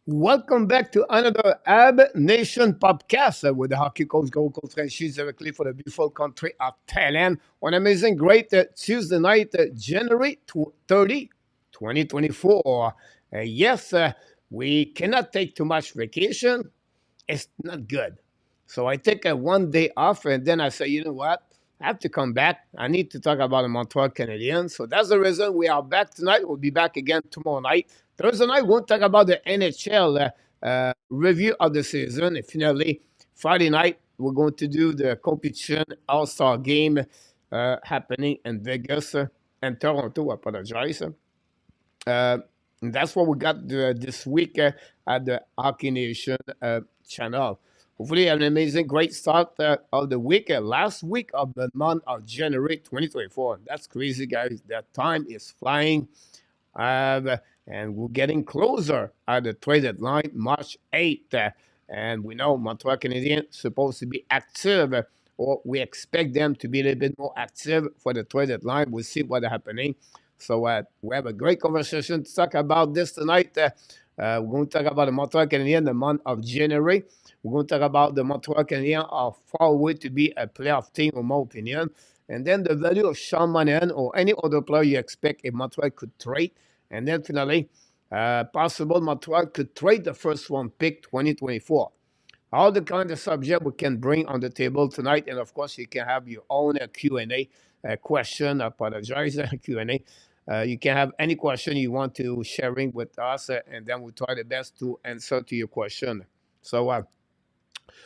Welcome back to another Habs Nation Podcast with the hockey coach, goal coach, franchise directly for the beautiful country of Thailand on amazing great Tuesday night, January 30, 2024. Yes, we cannot take too much vacation. It's not good. So I take a 1 day off and then I say, you know what? I have to come back. I need to talk about the Montreal Canadiens. So that's the reason we are back tonight. We'll be back again tomorrow night. Thursday night, we'll talk about the NHL review of the season. And finally, Friday night, we're going to do the competition All-Star game happening in Vegas and Toronto. I apologize. Uh, and that's what we got this week at the Hockey Nation channel. Hopefully, an amazing, great start of the week. Last week of the month of January 2024. That's crazy, guys. That time is flying. And we're getting closer at the trade deadline, March 8th. And we know Montreal Canadiens supposed to be active, or we expect them to be a little bit more active for the trade deadline. We'll see what's happening. So we have a great conversation to talk about this tonight. We're going to talk about the Montreal Canadiens the month of January. We're going to talk about the Montreal Canadiens are far away to be a playoff team, in my opinion. And then the value of Sean Monahan or any other player you expect a Montreal could trade. And then finally, possible Montreal could trade the first one pick 2024. All the kind of subject we can bring on the table tonight. And of course, you can have your own Q&A question. I apologize, Q&A. You can have any question you want to sharing with us, and then we'll try the best to answer to your question. So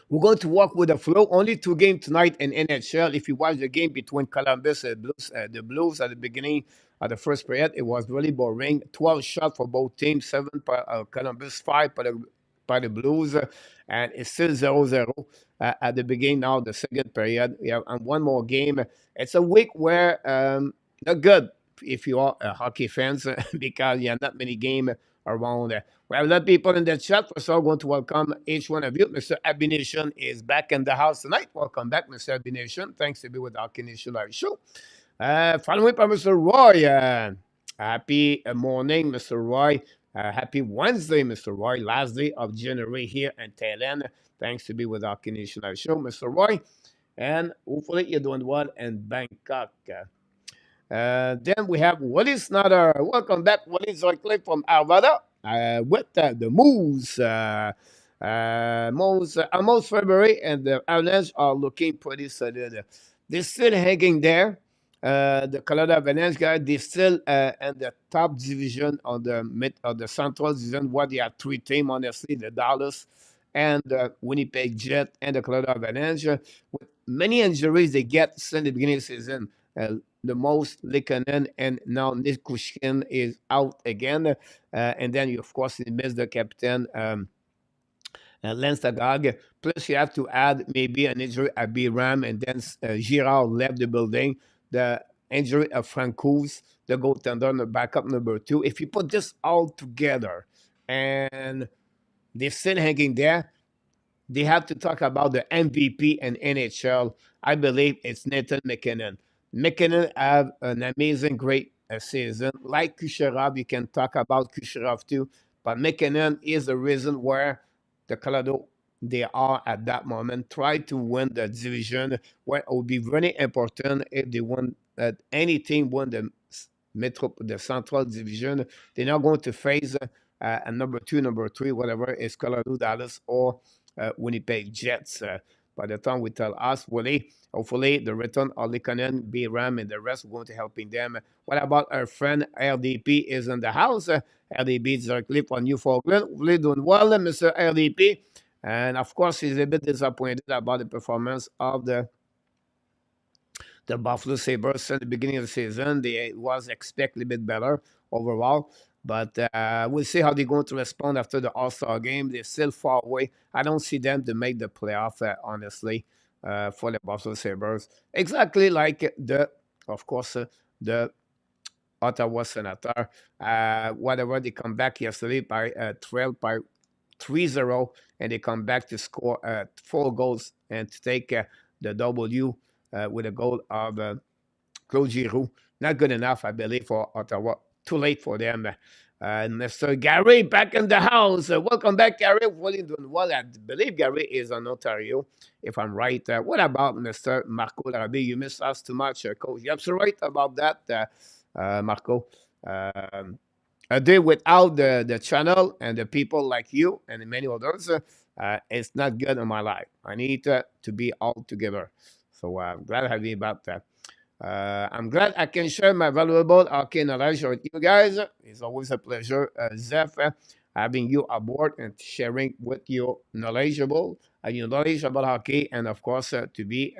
we're going to walk with the flow. Only 2 games tonight in NHL. If you watch the game between Columbus and Blues, the Blues at the beginning of the first period, it was really boring. 12 shots for both teams, 7 by Columbus, 5 by the Blues, and it's still 0-0 at the beginning now, the second period. We have one more game. It's a week where not good if you are a hockey fans because you have not many games around. We have a lot of people in the chat. First of all, I want to welcome each one of you. Mr. Abination is back in the house tonight. Welcome back, Mr. Abination. Thanks to be with our Nation Live Show. Following by Mr. Roy. Happy morning, Mr. Roy. Happy Wednesday, Mr. Roy. Last day of January here in Thailand. Thanks to be with our Nation Live Show, Mr. Roy. And hopefully you're doing well in Bangkok. Then we have Willie Snutter. Welcome back, Willie Zoicliffe from Alvada with the Moose. Almost February, and the Avalanche are looking pretty solid. They're still hanging there. The Colorado Avalanche guys, they still in the top division of the mid of the Central Division. What they have 3 teams, honestly, the Dallas and the Winnipeg Jet and the Colorado Avalanche. With many injuries they get since the beginning of the season. The most Likanen and now Nick Kushkin is out again. And then you, of course, you miss the captain. Lance Tagag. Plus, you have to add maybe an injury at B Ram, and then Girard left the building. The injury of Francouz, the goaltender, the backup number 2. If you put this all together and they're still hanging there, they have to talk about the MVP and NHL. I believe it's Nathan McKinnon. McKinnon have an amazing, great season. Like Kucherov, you can talk about Kucherov too, but McKinnon is the reason where the Colorado they are at that moment. Try to win the division, where it would be very important if they won that any team won the Central Division. They're not going to face a number 2, number 3, whatever is Colorado, Dallas, or Winnipeg Jets. By the time we tell us, Willie, hopefully the return of Likanen, B Ram, and the rest are going to helping them. What about our friend LDP is in the house? LDP is directly from Newfoundland. Really doing well, Mr. LDP. And of course, he's a bit disappointed about the performance of the Buffalo Sabres at the beginning of the season. They was expected a bit better overall. But we'll see how they're going to respond after the All-Star game. They're still far away. I don't see them to make the playoff, honestly, for the Buffalo Sabres. Exactly like of course, the Ottawa Senator. Whatever, they come back yesterday by 12 by 3-0, and they come back to score 4 goals and to take the W with a goal of Claude Giroux. Not good enough, I believe, for Ottawa. Too late for them. Mr. Gary back in the house. Welcome back, Gary. Hopefully doing well. I believe Gary is in Ontario, if I'm right. What about Mr. Marco Larabi? You miss us too much, Coach. You're absolutely right about that, Marco. Um, a day without the channel and the people like you and many others, it's not good in my life. I need to be all together. So I'm glad to have you about that. I'm glad I can share my valuable hockey knowledge with you guys. It's always a pleasure, Zeph, having you aboard and sharing with your your knowledge about hockey, and of course, to be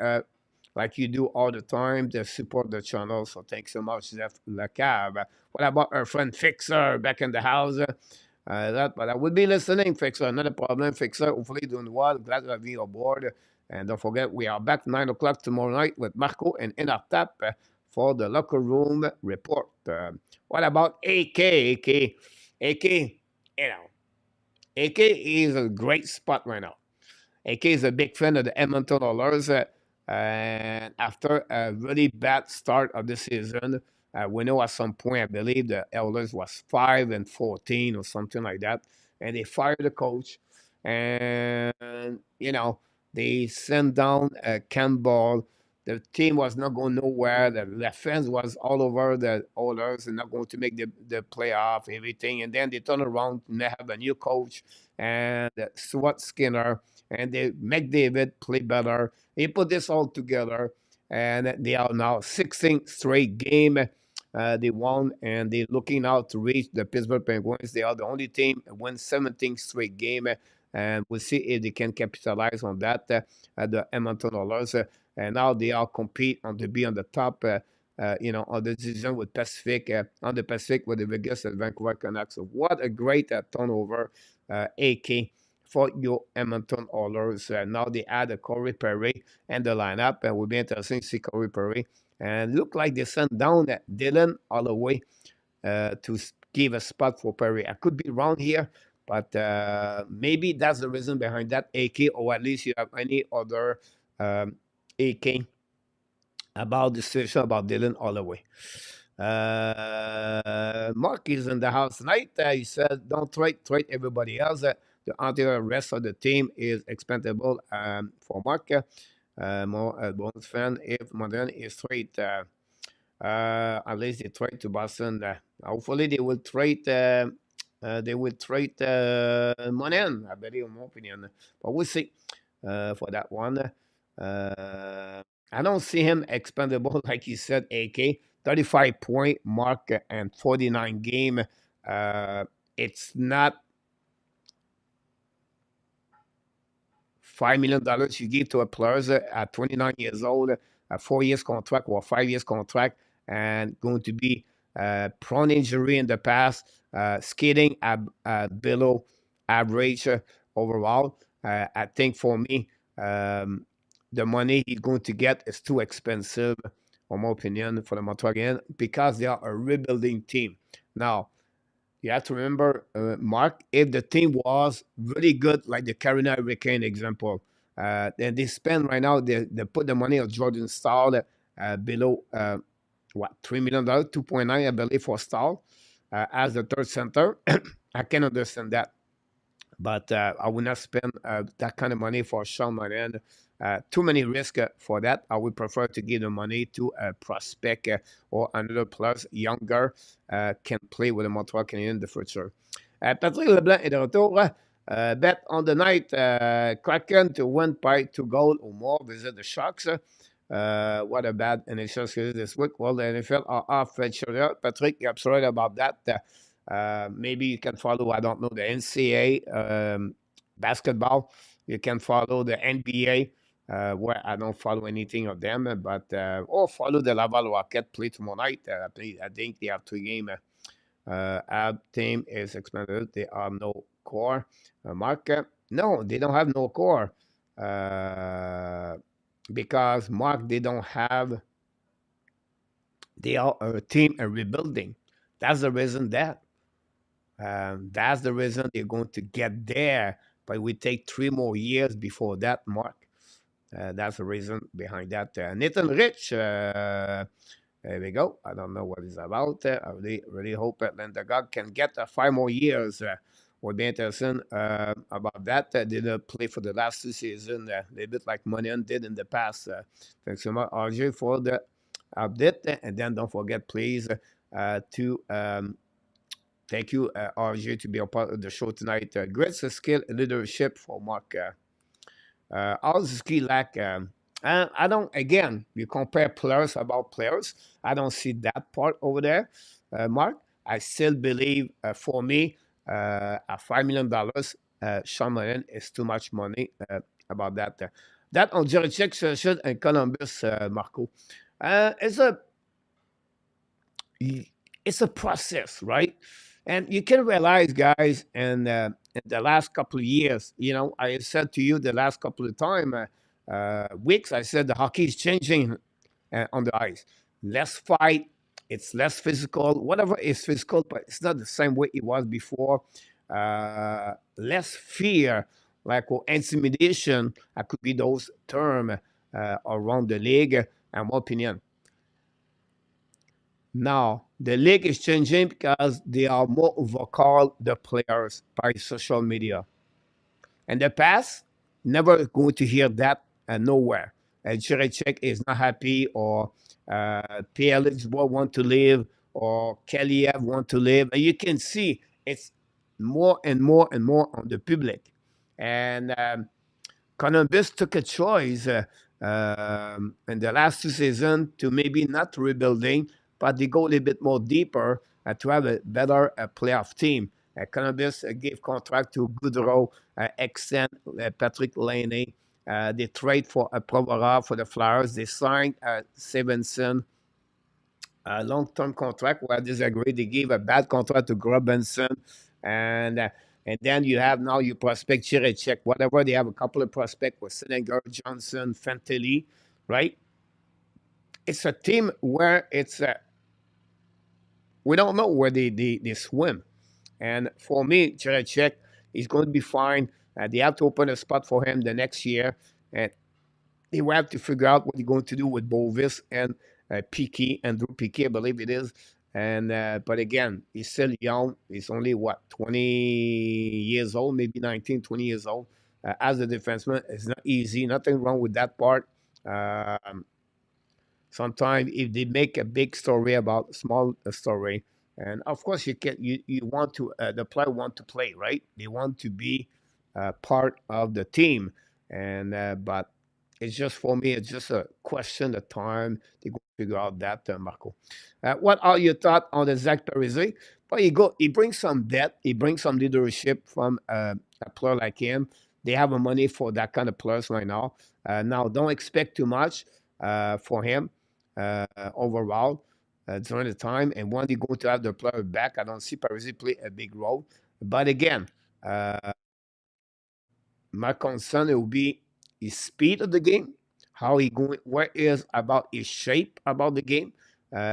like you do all the time to support the channel. So thanks so much, Zeph Lacab. What about our friend Fixer back in the house? But I would be listening, Fixer. Not a problem, Fixer. Hopefully doing well. Glad to have you aboard. And don't forget, we are back 9 o'clock tomorrow night with Marco and Inartap for the locker room report. What about AK? AK, you know, AK is a great spot right now. AK is a big fan of the Edmonton Oilers. And after a really bad start of the season, we know at some point, I believe the Oilers was 5-14 or something like that. And they fired the coach. And, they sent down Campbell. The team was not going nowhere. The fans was all over the Oilers and not going to make the playoff, everything. And then they turn around and they have a new coach and Stuart Skinner and they make David play better. They put this all together, and they are now 16 straight game. They won, and they're looking out to reach the Pittsburgh Penguins. They are the only team that won 17 straight game, and we'll see if they can capitalize on that at the Edmonton Oilers. And now they all compete on to be on the top. On the division with Pacific, on the Pacific with the Vegas and Vancouver Canucks. So what a great turnover, AK for your Edmonton Oilers. Now they add a Corey Perry and the lineup, and will be interesting to see Corey Perry. And look like they sent down Dylan Holloway to give a spot for Perry. I could be wrong here, but maybe that's the reason behind that, AK, or at least you have any other AK about the situation about Dylan Holloway. Mark is in the house tonight. He said, "Don't trade everybody else. The entire rest of the team is expendable for Mark. More a bonus fan if Modern is trade. At least they trade to Boston. Hopefully they will trade. Monahan. I bet in my opinion, but we'll see for that one. I don't see him expendable like you said. AK 35-point mark and 49 game. It's not $5 million you give to a player at 29 years old, a 4 years contract or 5 years contract, and going to be prone injury in the past, skating below average overall. I think for me, the money he's going to get is too expensive, in my opinion, for the Montreal Canadiens because they are a rebuilding team. Now, you have to remember, Mark, if the team was really good, like the Carolina Hurricane example, then they spend right now, they put the money of Jordan Stahl below, $3 million, 2.9, I believe, for Stahl as the third center. I can understand that. But I would not spend that kind of money for Sean Monahan. Too many risks for that. I would prefer to give the money to a prospect or another plus younger can play with the Montreal Canadiens in the future. Patrick Leblanc est de retour. Bet on the night, Kraken to win by 2 goals or more. Visit the Sharks. What a bad NHL series this week. Well, the NFL are off. Patrick, you're absolutely right about that. Maybe you can follow, I don't know, the NCAA basketball. You can follow the NBA, where I don't follow anything of them, but or follow the Laval Rocket play tomorrow night. I think they have 2 games. Ab team is expanded. They are no core. Mark, no, they don't have no core. Because Mark, they don't have. They are a team rebuilding. That's the reason that. That's the reason they're going to get there, but we take 3 more years before that mark. That's the reason behind that. Nathan Rich, There we go. I don't know what it's about. I really hope that Lindegaard can get 5 more years. Would be interesting about that. Did play for the last 2 seasons, a little bit like Monahan did in the past. Thanks so much, RJ, for the update. And then don't forget, please, to thank you, RJ, to be a part of the show tonight. Great skill and leadership for Mark. All the skill like. I don't. Again, you compare players about players. I don't see that part over there, Mark. I still believe, for me, at $5 million, Sean Monahan is too much money. About that, that on Juricek session and Columbus, Marco. It's a it's a process, right? And you can realize, guys, in the last couple of years, I said to you the last couple of weeks, I said the hockey is changing on the ice. Less fight, it's less physical. Whatever is physical, but it's not the same way it was before. Less fear, like or intimidation. Could be those terms around the league, in my opinion. Now, the league is changing because they are more vocal, the players, by social media. In the past, never going to hear that nowhere. Jiricek is not happy, or PLX want to leave, or Kaliev want to leave. And you can see it's more and more and more on the public. And Columbus took a choice in the last 2 seasons to maybe not rebuilding, but they go a little bit more deeper to have a better playoff team. Columbus gave contract to Goodrow, extend Patrick Laney. They trade for a Provorov for the Flyers. They signed Stevenson, a long-term contract where I disagree. They gave a bad contract to Grubbenson, and uh, and then you have now you prospect Jiricek, whatever. They have a couple of prospects with Senegal, Johnson, Fantilli, right? It's a team where we don't know where they swim. And for me, Jiricek is going to be fine. They have to open a spot for him the next year, and they will have to figure out what they're going to do with Bovis and Piquet, Andrew Piquet, I believe it is. And but again, he's still young. He's only 20 years old, maybe 19, 20 years old. As a defenseman, it's not easy. Nothing wrong with that part. Um, Sometimes if they make a big story about a small story, and of course you want to the player want to play, right? They want to be part of the team, and but it's just for me, it's just a question of time to go figure out that, Marco. What are your thoughts on the Zach Parise? Well, he brings some depth, he brings some leadership from a player like him. They have a money for that kind of players right now. Now, don't expect too much for him overall during the time. And when they're going to have the player back, I don't see Parisi play a big role. But again, uh, my concern will be his speed of the game, how he going, what is about his shape about the game,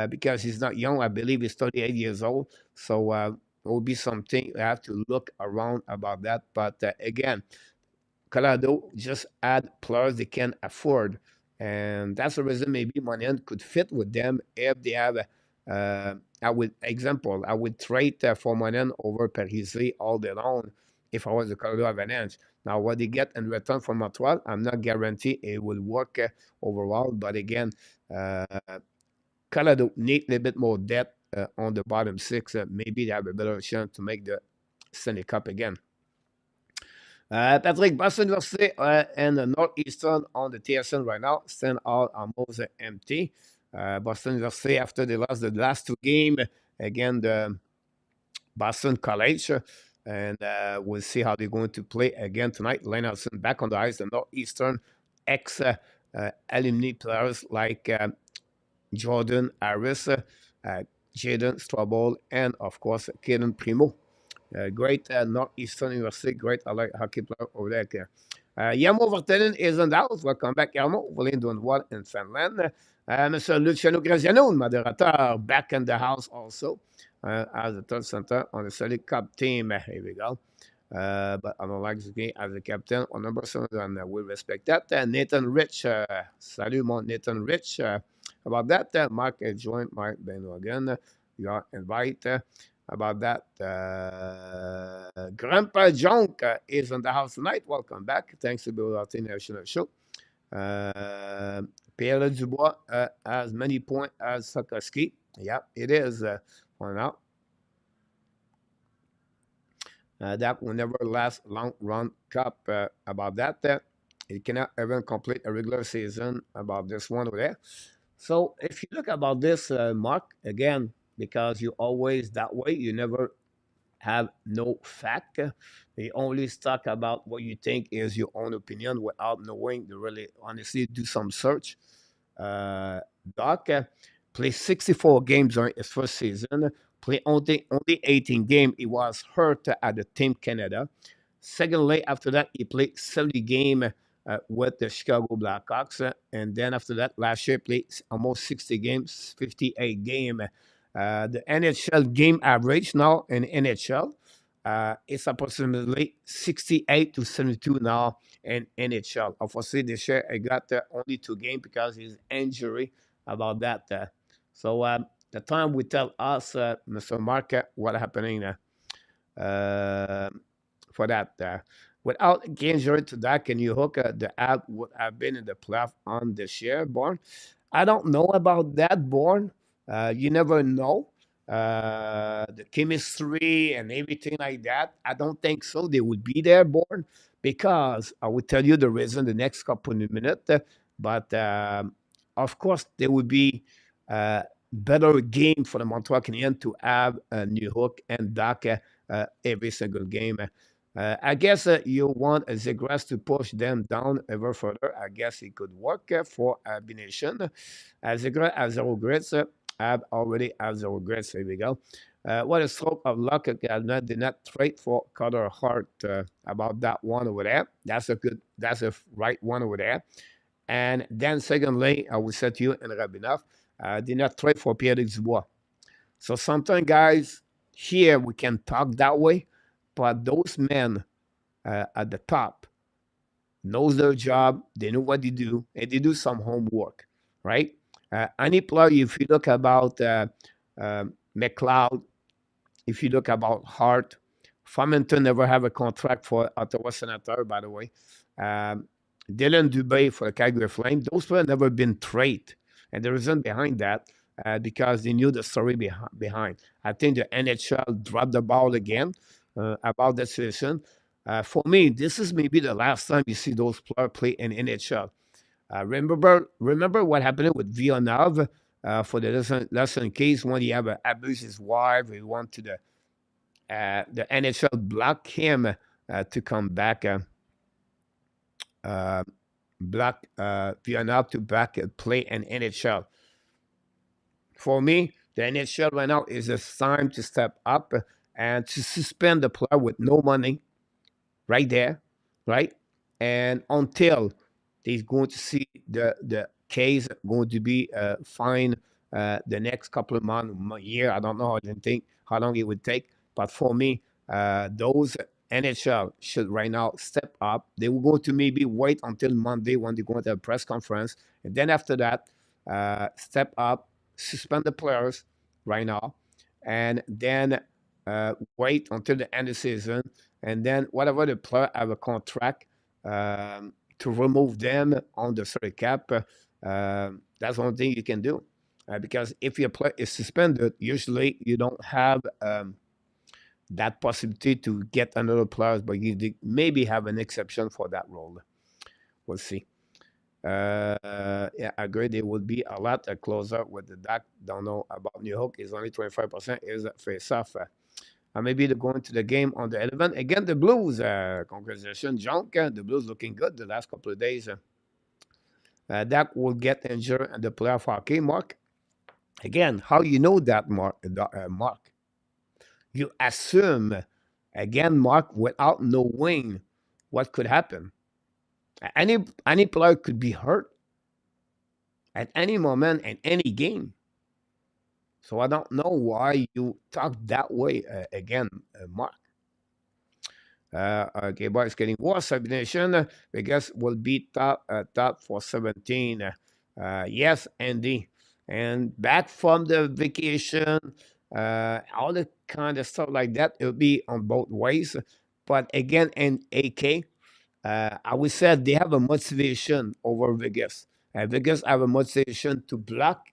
because he's not young. I believe he's 38 years old. So it will be something I have to look around about that. But again, Colorado just add players they can afford. And that's the reason maybe Monahan could fit with them if they have I would trade for Monahan over Parise all day long if I was the Colorado Avalanche. Now, what they get in return from Montreal, I'm not guaranteed it will work overall. But again, uh, Colorado need a little bit more depth on the bottom six. Maybe they have a better chance to make the Stanley Cup again. Patrick, Boston University and the Northeastern on the TSN right now, stand all almost empty. Boston University, after they lost the last 2 games, again, the Boston College, and we'll see how they're going to play again tonight. Leonardson back on the ice, the Northeastern ex alumni players like Jordan Harris, Jaden Strobel, and of course, Kaden Primo. Great Northeastern University, great hockey player over there. Jarmo Vartenen is in the house. Welcome back, Jarmo. Hopefully doing well in Finland. Mr. Luciano Graziano, moderator, back in the house also as a third center on the Stanley Cup team. Here we go. But I don't like this game as a captain on number 7, and we respect that. Nathan Rich, salut mon Nathan Rich. About that, Mark joined Mark Benoit. You are invited. About that, Grandpa Junk is on the house tonight. Welcome back. Thanks to the International Show. Uh, Pierre Dubois has many points as Sakaski. Yeah, it is. For now. That will never last long run cup about that. It cannot even complete a regular season about this one over there. So if you look about this, Mark, again, because you always that way, you never have no fact. They only talk about what you think is your own opinion without knowing to really honestly do some search. Uh, Doc played 64 games during his first season, played only 18 games. He was hurt at the Team Canada. Secondly, after that, he played 70 games with the Chicago Blackhawks. And then after that, last year, played almost 60 games, 58 games. The NHL game average now in NHL is approximately 68 to 72 now in NHL. Obviously, this year I got only 2 games because his injury about that. The time will tell us, Mr. Mark, what happening uh, for that. Without injury to that, can you hook the app would have been in the playoff on this year, Born? I don't know about that, Born. You never know. The chemistry and everything like that. I don't think so. They would be there, Born, because I will tell you the reason the next couple of minutes. But of course, there would be better game for the Montreal Canadiens to have New Hook and Dak every single game. I guess you want Zegras to push them down ever further. I guess it could work for Habs Nation. Zegras has 0 grades. Ab already has 0 grades. Here we go. What a stroke of luck. Canada did not trade for Carter Hart about that one over there. That's a right one over there. And then secondly, I will say to you and Rabinov, did not trade for Pierre Dubois. So sometimes, guys, here we can talk that way, but those men at the top knows their job, they know what they do, and they do some homework, right? Any player, if you look about McLeod, if you look about Hart, Farmington never have a contract for Ottawa Senator, by the way. Dylan Dubé for the Calgary Flame, those players never been traded. And the reason behind that, because they knew the story behind. I think the NHL dropped the ball again about that situation. For me, this is maybe the last time you see those players play in NHL. Remember what happened with Villeneuve for the lesson case when he have abused his wife. He went to the NHL blocked him to come back. Block Villeneuve to back play in NHL. For me, the NHL right now is a time to step up and to suspend the player with no money right there, right? And until they're going to see the case going to be fine the next couple of months, year. I don't know. I didn't think how long it would take. But for me, those NHL should right now step up. They will go to maybe wait until Monday when they go to a press conference. And then after that, step up, suspend the players right now, and then wait until the end of the season. And then whatever the player have a contract to remove them on the salary cap, that's one thing you can do. Because if your player is suspended, usually you don't have that possibility to get another player, but you maybe have an exception for that role. We'll see. Yeah, I agree. There would be a lot closer with the Dak. Don't know about New Hook. Is only 25% is face off. Maybe they're going to the game on the 11th. Again, the Blues. Congratulations, John. The Blues looking good the last couple of days. Dak will get injured in the playoff hockey, Mark. Again, how you know that, Mark? Mark? You assume, again, Mark, without knowing what could happen. Any player could be hurt at any moment in any game. So I don't know why you talk that way again, Mark. Okay, boys, getting worse. Submission, I guess, will be top for 17. Yes, Andy. and back from the vacation, all the kind of stuff like that. It'll be on both ways. But again, in AK, I would say they have a motivation over Vegas. Vegas have a motivation to block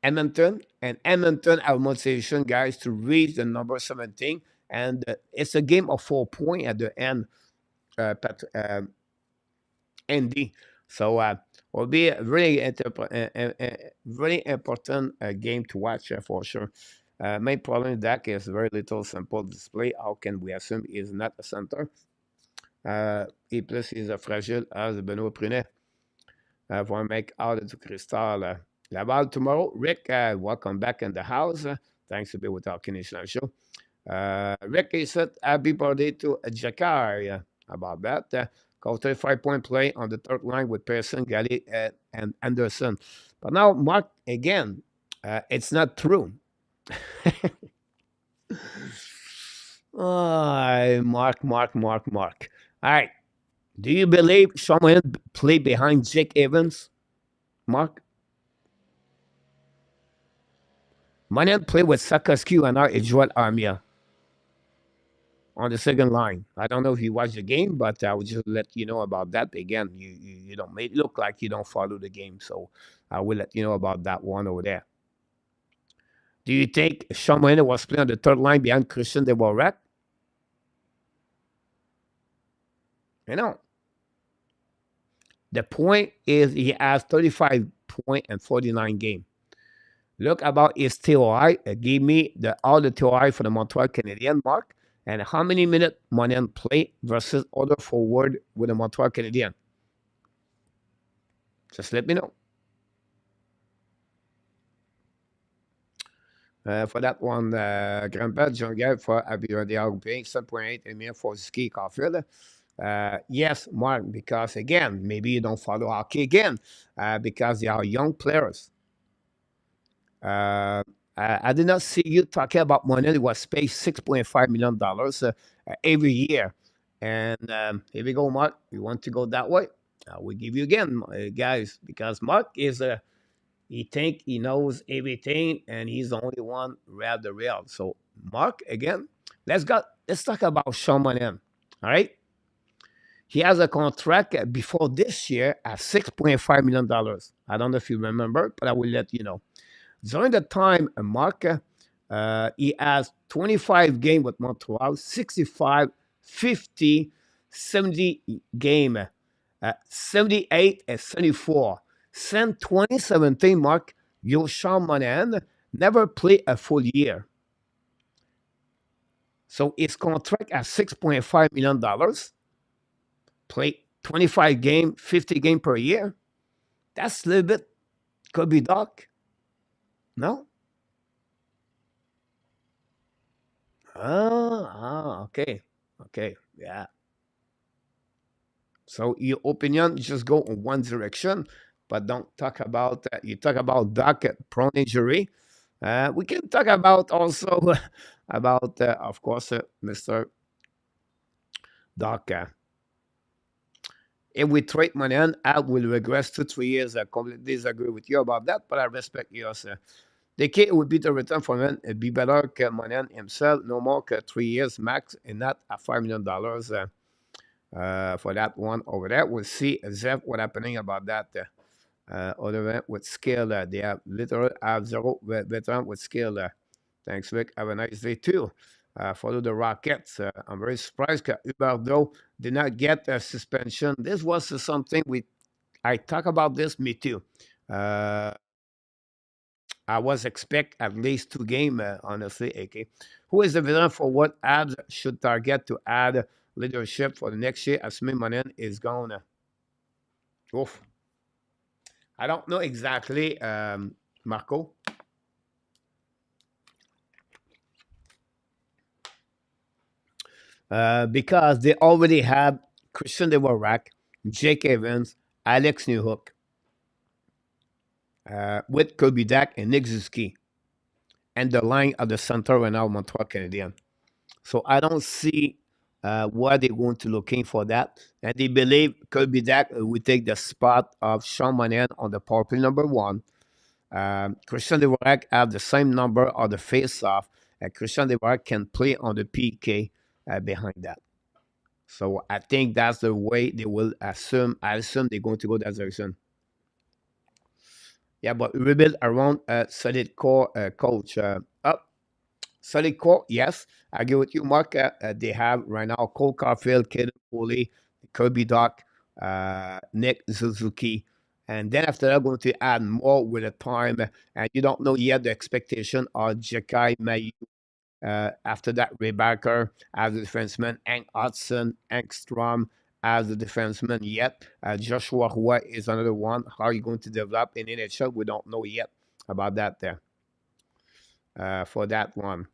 Edmonton, and Edmonton have motivation, guys, to reach the number 17. And it's a game of 4 points at the end, ND. So will be a really important game to watch for sure. Main problem with that is very little simple display. How can we assume he's not a center? Et plus, he's a fragile as Benoit Prunet. For make out du cristal. Laval tomorrow. Rick, welcome back in the house. Thanks to be with our Canadian show. Rick, he said, happy birthday to Jakar. About that. Got 35-point play on the third line with Pearson, Galley, and Anderson. But now, Mark, again, it's not true. Mark. All right. Do you believe Sean Monahan played behind Jake Evans? Mark? Monahan played with Sakaski and our Joel Armia on the second line. I don't know if you watched the game, but I would just let you know about that. Again, you don't make it look like you don't follow the game, so I will let you know about that one over there. Do you think Sean Monahan was playing on the third line behind Christian Dvorak? You know, the point is he has 35 point and 49 game. Look about his TOI. Give me all the TOI for the Montreal Canadiens, Mark, and how many minutes Monahan play versus other forward with the Montreal Canadiens. Just let me know. For that one, Grandpa John Gay for Abiyodi Augupin, 7.8 and for Ski Caulfield. Yes, Mark, because again, maybe you don't follow hockey again, because they are young players. I did not see you talking about money. It was paid $6.5 million every year. And here we go, Mark. You want to go that way? We give you again, guys, because Mark is he think he knows everything, and he's the only one real the real. So, Mark, again, let's talk about Sean Monahan. All right. He has a contract before this year at $6.5 million. I don't know if you remember, but I will let you know. During the time, Mark, he has 25 games with Montreal, 65, 50, 70 game, 78 and 74. Since 2017, Mark, Sean Monahan never played a full year. So his contract at $6.5 million, play 25 game, 50 game per year. That's a little bit, could be dark. No? Okay. Okay, yeah. So your opinion just go in one direction, but don't talk about you talk about Doc prone injury. We can talk about also about of course Mr. Doc. If we trade Monahan, I will regress to 3 years. I completely disagree with you about that, but I respect yours. The key would be to return for him. It'd be better than Monahan himself, no more than 3 years max, and not at $5 million. For that one over there. We'll see exactly what happening about that. Other than with skill, they have literally have zero veteran with skill. Thanks, Rick. Have a nice day too. Follow the Rockets. I'm very surprised that Huberdeau did not get a suspension. This was something I talk about this, me too. I was expect at least 2 games, honestly, AK. Who is the villain for what Habs should target to add leadership for the next year? Assuming Monahan is gone. Oof. I don't know exactly, Marco. Because they already have Christian Dvorak, Jake Evans, Alex Newhook, with Kirby Dak and Nick Zuski, and the line at the center right now, Montreal Canadiens. So I don't see why they're going to looking for that. And they believe Kirby Dak will take the spot of Sean Monahan on the power play number 1. Christian Dvorak have the same number of the face-off, and Christian Dvorak can play on the PK behind that. So I think that's the way they will assume. I assume they're going to go that direction. Yeah, but rebuild around a solid core coach. Up solid core, yes. I agree with you, Mark. They have right now Cole Caulfield, Kaden Foley, Kirby Doc, Nick Suzuki. And then after that, going to add more with the time. And you don't know yet the expectation of Jakai Mayu. After that, Ray Barker as a defenseman, Hank Hudson, Engstrom as a defenseman yet. Joshua Roy is another one. How are you going to develop in NHL? We don't know yet about that there. For that one.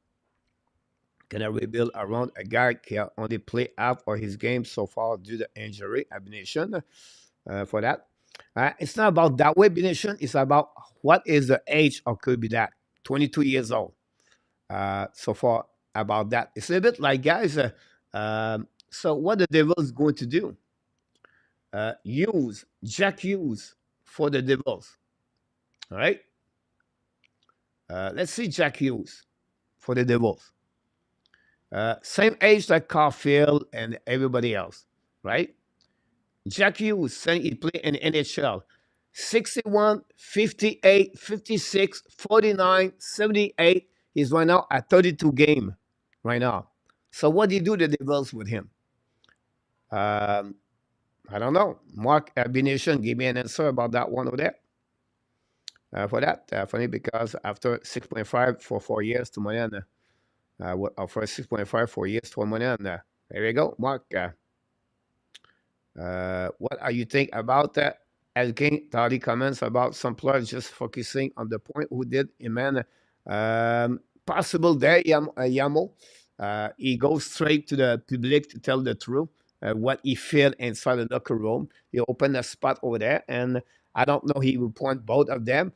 Can I rebuild around a guy who only play half of his game so far due to injury? Abnation for that. It's not about that way, Abnation. It's about what is the age of Kirby that 22 years old. So far about that. It's a bit like, guys, so what the Devils going to do? Use Jack Hughes for the Devils. All right? Let's see Jack Hughes for the Devils. Same age like Caulfield and everybody else, right? Jack Hughes saying he played in NHL. 61, 58, 56, 49, 78. He's right now at 32 game right now. So what do you do the Devils with him? I don't know. Mark Abination, give me an answer about that one over there. For that, funny because after 6.5 for 4 years to Monahan, for 6.5 4 years to Monahan, there you go, Mark. What are you think about that? Asking Tali comments about some players just focusing on the point who did Iman. Possible there, Yamo. He goes straight to the public to tell the truth, what he feel inside the locker room. He opened a spot over there, and I don't know, he will point both of them.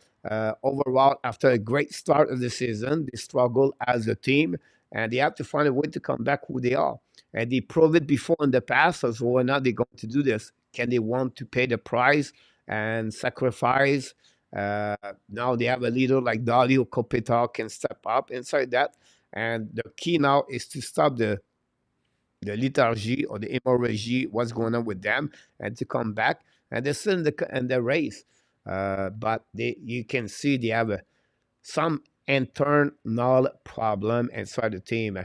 Overall, after a great start of the season, they struggle as a team, and they have to find a way to come back who they are. And they proved it before in the past, so why not they going to do this? Can they want to pay the price and sacrifice? Now they have a leader like Dario Kopitar can step up inside that. And the key now is to stop the lethargy or the hemorrhage, what's going on with them, and to come back. And they're still in the race. But you can see they have some internal problem inside the team.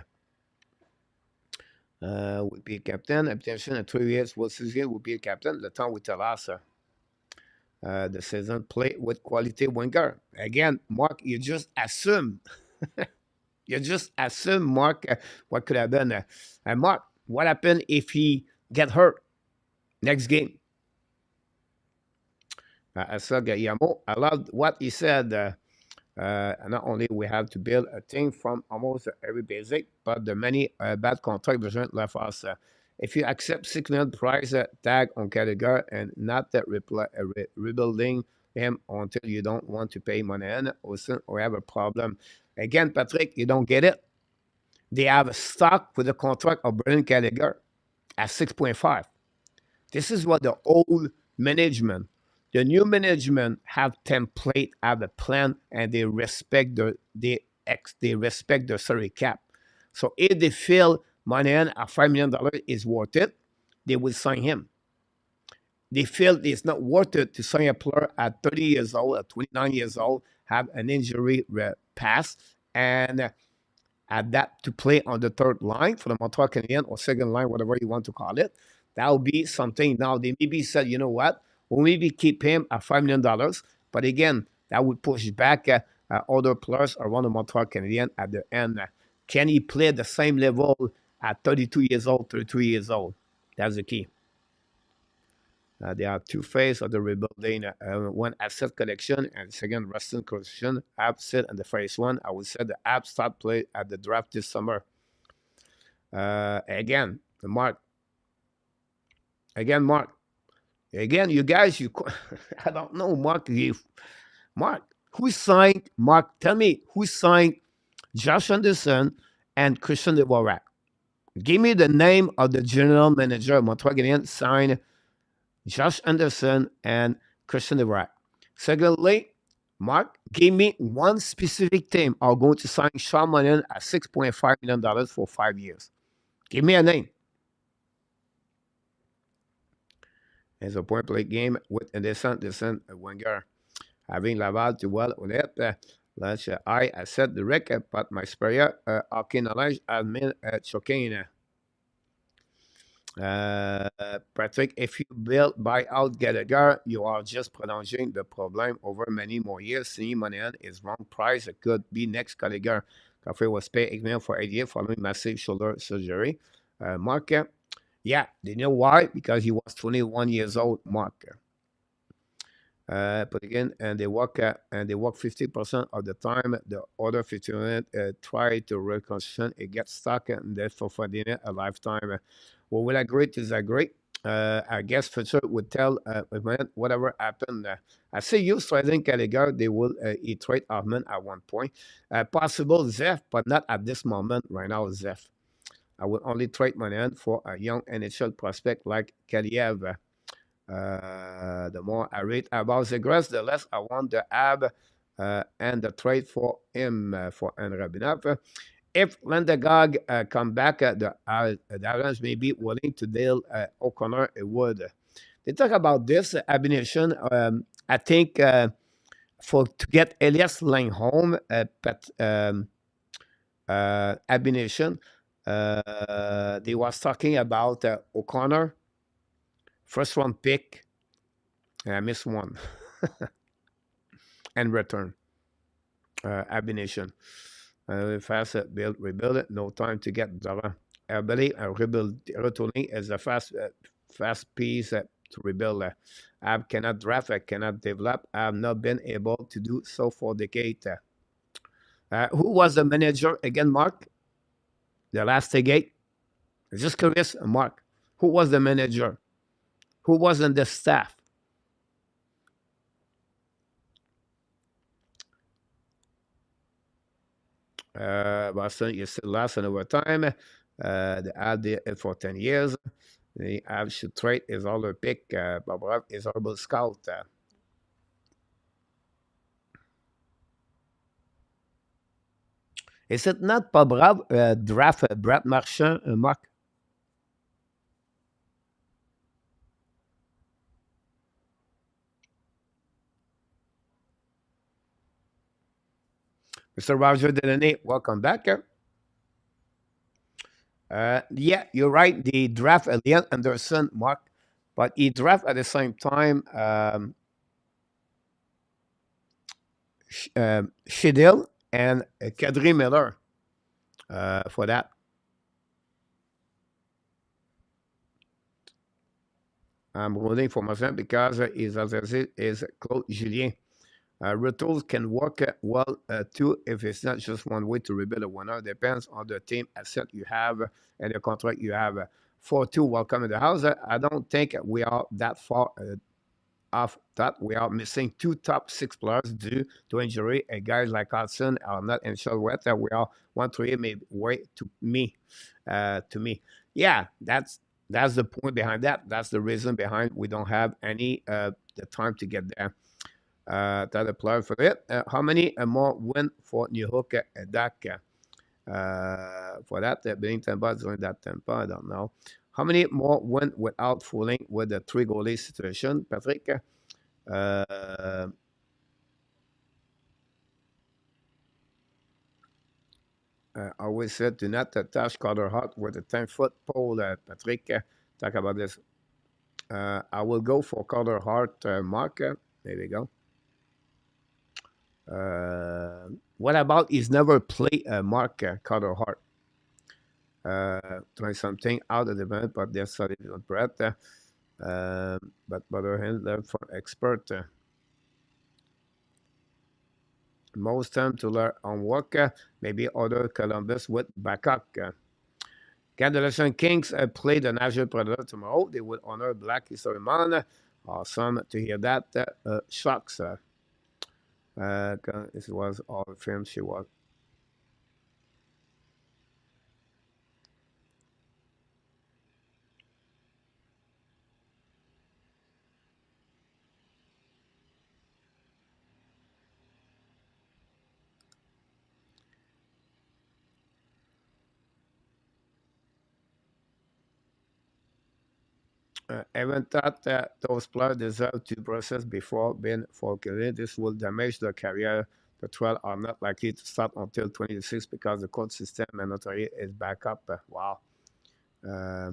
Would be a captain. Attention, in 3 years, will season will be a captain. The time will tell us. The season play with quality winger. Again, Mark, you just assume. You just assume, Mark, what could have been. And Mark, what happened if he get hurt next game? I said, Yamo, I loved what he said. Not only we have to build a team from almost every basic, but the many bad contract version left us. If you accept $6 million price tag on Gallagher and not that rebuilding him until you don't want to pay money in, or have a problem. Again, Patrick, you don't get it. They have a stock with the contract of Brendan Gallagher at 6.5. This is what the old management. The new management have template, have a plan, and they respect the salary cap. So if they feel Monahan at $5 million is worth it, they will sign him. They feel it's not worth it to sign a player at 30 years old, at 29 years old, have an injury pass, and add that to play on the third line for the Montreal Canadiens or second line, whatever you want to call it. That will be something. Now, they maybe said, you know what? We'll maybe keep him at $5 million. But again, that would push back other players around the Montreal Canadiens at the end. Can he play the same level at 32 years old, 33 years old? That's the key. There are two phases of the rebuilding. One asset collection and second roster collection. Abs and the phase one. I would say the Abs start play at the draft this summer. Again, Mark. Again, you guys, I don't know, Mark. Mark, who signed? Mark, tell me who signed Josh Anderson and Christian Dvorak. Give me the name of the general manager of Montreal Canadiens signed Josh Anderson and Christian Dvorak. Secondly, Mark, give me one specific team are going to sign Sean Monahan at $6.5 million for 5 years. Give me a name. It's a point play game with a descent winger. Having Laval to well honnête, là, I accepte direct, but my superior hockey knowledge admin choqué. Patrick, if you build buy out Gallagher, you are just prolonging the problem over many more years. Seeing Monahan is wrong price. It could be next Gallagher. Cafe was paid 8 million for 8 years following massive shoulder surgery. Mark, yeah, they know why? Because he was 21 years old, Mark. But again, and they work 50% of the time. The other 50% try to reconstruction. It gets stuck, and that's for dinner a lifetime. We will agree to disagree. I guess future would tell whatever happened. I see you trading Gallagher. They will trade Hartman at one point. Possible Zeph, but not at this moment. Right now, Zeph. I would only trade Monahan for a young NHL prospect like Kaliev. The more I read about Zegras, the less I want to have and the trade for him for Rabinov. If Landegog come back, the Islanders may be willing to deal O'Connor a would. They talk about this ammunition. I think for to get Elias Langholm ammunition, they was talking about O'Connor, first round pick. I missed one. And return. Abination. Fast build, rebuild it. No time to get Zara. I believe rebuild returning is a fast piece to rebuild. I cannot draft. I cannot develop. I have not been able to do so for decades. Who was the manager again, Mark? The last decade? Just curious, Mark. Who was the manager? Who was in the staff? Boston is still last in overtime. They had it for 10 years. The Avs should trade his older pick. Bobrov is horrible scout. Is it not Bobrov draft Brett Marchand, Mark? Mr. Roger Delaney, welcome back. Yeah, you're right. They draft Elian Anderson, Mark, but he draft at the same time Shedil and Kadri Miller for that. I'm rooting for myself because his adversary is Claude Julien. Rituals can work well too if it's not just one way to rebuild a winner. Depends on the team asset you have and the contract you have. 4-2, welcome in the house. I don't think we are that far off that. We are missing two top six players due to injury. And guys like Hudson are not in short wet. We are 1-3 maybe way to me. Yeah, that's the point behind that. That's the reason behind we don't have any the time to get there. That apply for it. How many more win for New York Dak? For that, being Tampa during that Tampa, I don't know. How many more win without fooling with the three goalie situation, Patrick? I always said do not touch Carter Hart with a 10-foot pole, Patrick. Talk about this. I will go for Carter Hart, Mark. There we go. What about he's never played Mark Carter Hart? Try something out of the band, but they're solid on Brett. But other hand, learn from expert. Most time to learn on work. Maybe other Columbus with backup. Canadian Kings play the National Predator tomorrow. They will honor Black History Month. Awesome to hear that. Shocks. This was all the film she was. Even thought that those players deserve to process before being forked. This will damage their career. The 12 are not likely to start until 26 because the court system mandatory is back up. Wow. Euh,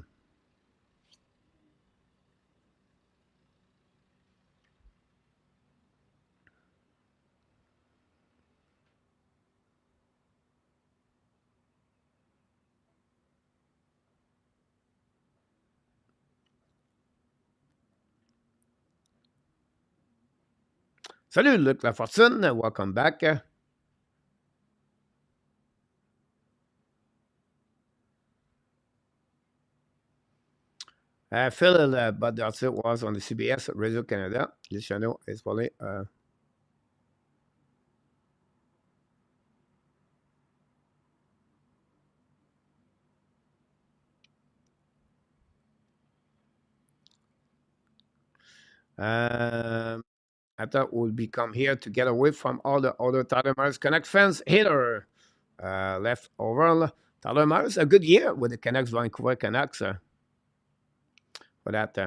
Salut Luc Lafortune, welcome back. Phil Badarce was on the CBS Radio Canada. Le channel is probably I thought we'll become here to get away from all the other Tyler Myers Connect fans. Hitter left over. Tyler Myers, a good year with the Canucks, Vancouver Canucks for that.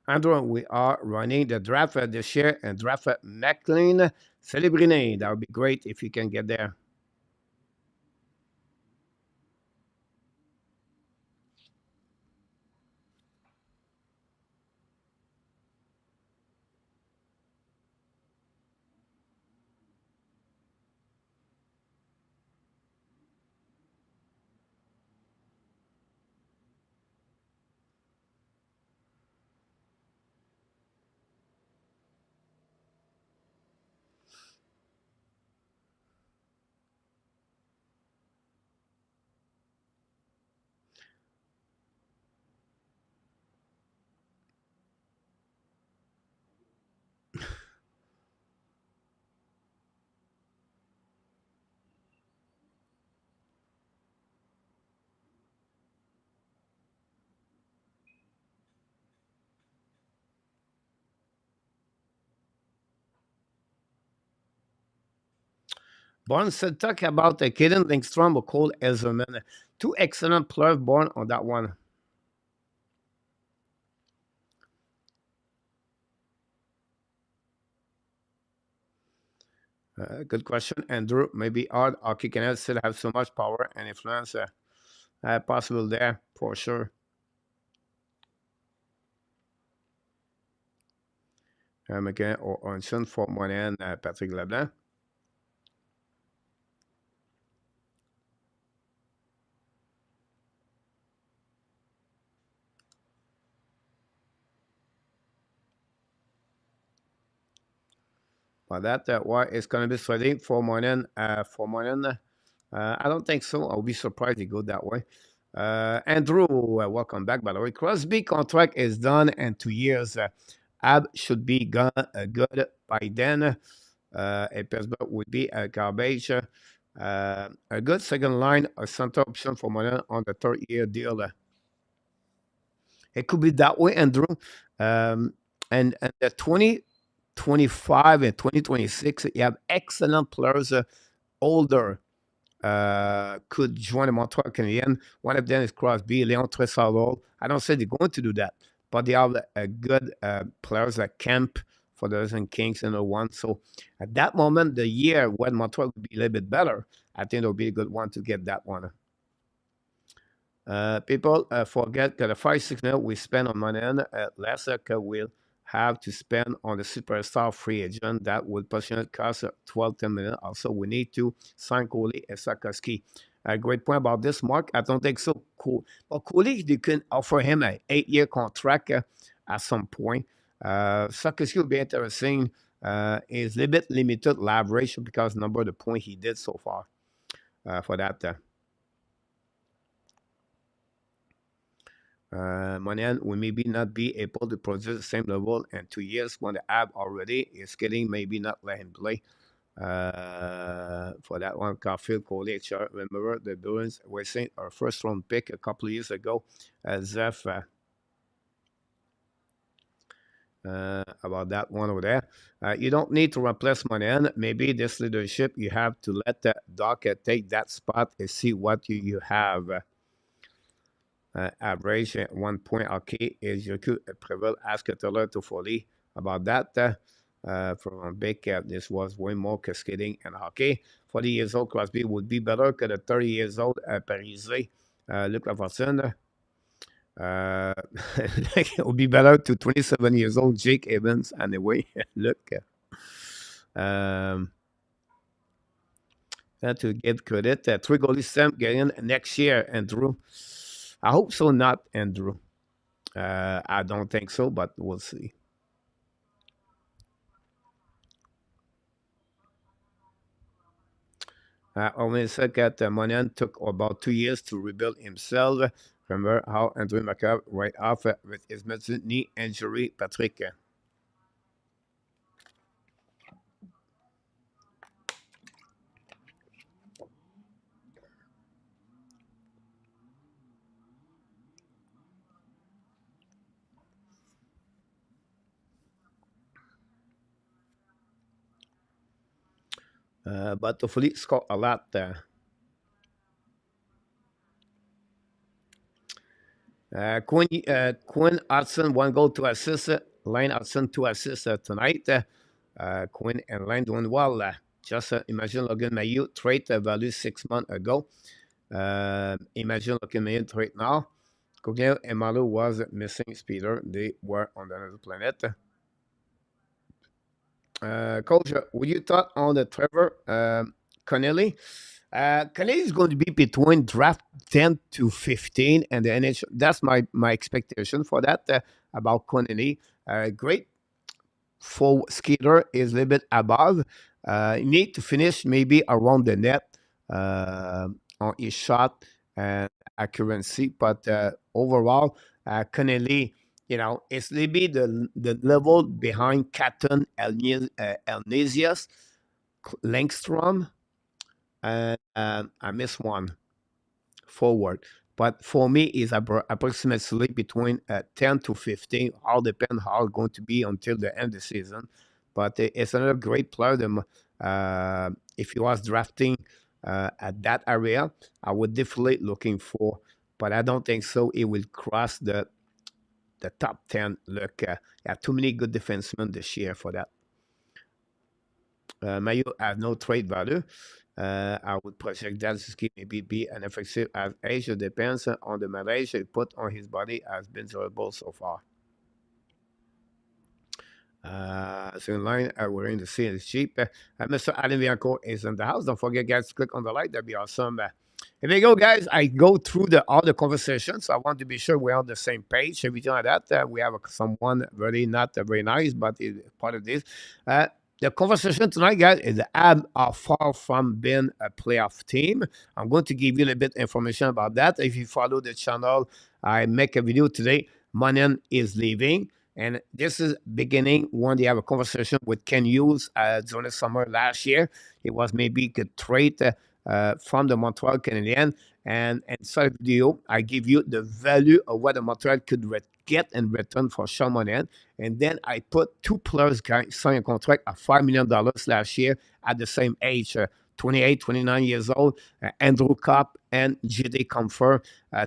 Andrew, we are running the draft this year and draft McLean Celebrine. That would be great if you can get there. Born said, talk about Kaden Lindstrom or Cole Ezerman. Two excellent players born on that one. Good question, Andrew. Maybe odd hockey can still have so much power and influence possible there for sure. McKinnon or Onson for Monahan, Patrick Leblanc. But that why it's going to be sweating for Monahan. I don't think so. I'll be surprised he go that way. Andrew, welcome back. By the way, Crosby contract is done in 2 years. Ab should be gone good by then. And Pittsburgh would be a garbage. A good second line, a center option for Monahan on the 3rd-year deal. It could be that way, Andrew. And the 2025 and 2026, you have excellent players, older, could join the Montreal Canadiens. One of them is Crosby, Leon Tressarol. I don't say they're going to do that, but they have a good players like Kemp for the Russian Kings and the one. So at that moment, the year when Montreal would be a little bit better, I think it'll be a good one to get that one. People forget that the 5-6 million we spend on Monahan, lesser we'll have to spend on the superstar free agent that would potentially cost 12 million. Also, we need to sign Coley and Sakoski. A great point about this, Mark. I don't think so. Cool. Well, Coley, you can offer him an 8-year contract at some point. Sakoski will be interesting. Is a little bit limited leverage because number of the point he did so far for that. Monahan will maybe not be able to produce the same level in 2 years when the Ab already is getting maybe not let him play. For that one, Caulfield, Coley, HR. Remember the Bruins were saying our first round pick a couple of years ago, Zeph, about that one over there. You don't need to replace Monahan. Maybe this leadership, you have to let Doc take that spot and see what you have. Average at 1 point. Okay, is your Preval ask Taylor to Foley about that. From Big Cap, this was way more cascading and hockey. 40 years old Crosby would be better than the 30 years old Parisé. Luc Lafortune. It would be better to 27 years old Jake Evans anyway. Look. Um, to give credit. Three goalie Sam getting next year, Andrew. I hope so, not Andrew. I don't think so, but we'll see. Only second, Monahan took about 2 years to rebuild himself. Remember how Andrew McCabe right off with his knee injury, Patrick. But hopefully score a lot. Quinn Hudson, 1 goal, 2 assists. Lane Hudson, 2 assists tonight. Quinn and Lane doing well. Just imagine Logan Mayu trade value 6 months ago. Imagine Logan Mayu trade now. Kugel and Malu was missing speeder. They were on another planet. Coach, would you thought on the Trevor Connelly? Connelly is going to be between draft 10 to 15 and the NHL. That's my expectation for that about Connelly. Great full skater is a little bit above. You need to finish maybe around the net on his shot and accuracy, but overall, Connelly, it's maybe the level behind Catton, Elnesius, Langstrom, and I missed one forward. But for me, is approximately between 10 to 15. All depend how it's going to be until the end of the season. But it's another great player. If you was drafting at that area, I would definitely looking for. But I don't think so. It will cross the top 10. Look, you have too many good defensemen this year for that. Mayu has no trade value. I would project that Suzuki maybe be an effective as Asia depends on the mileage he put on his body has been durable so far. So in line, we're in the scene is cheap. Mr. Adam Bianco is in the house. Don't forget, guys, to click on the like. That'd be awesome. Here we go, guys. I go through all the conversations. I want to be sure we're on the same page. Everything like that. We have someone really not very nice, but it's part of this. The conversation tonight, guys, is the Ab are far from being a playoff team. I'm going to give you a little bit information about that. If you follow the channel, I make a video today. Monahan is leaving. And this is beginning when they have a conversation with Ken Hughes during the summer last year. It was maybe a trade from the Montreal Canadiens. And inside the video, I give you the value of what the Montreal could get in return for Sean Monahan. And then I put two players signing a contract at $5 million last year at the same age, 28, 29 years old, Andrew Kopp and J.D. Comfort.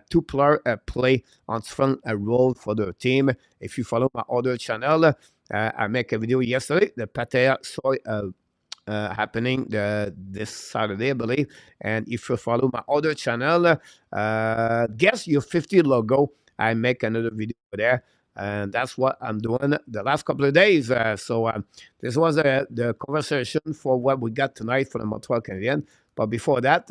Two players play on front role for the team. If you follow my other channel, I make a video yesterday. The Pattaya saw happening this Saturday, I believe. And if you follow my other channel, guess your 50 logo. I make another video there. And that's what I'm doing the last couple of days. So this was the conversation for what we got tonight for the Montreal Canadiens. But before that,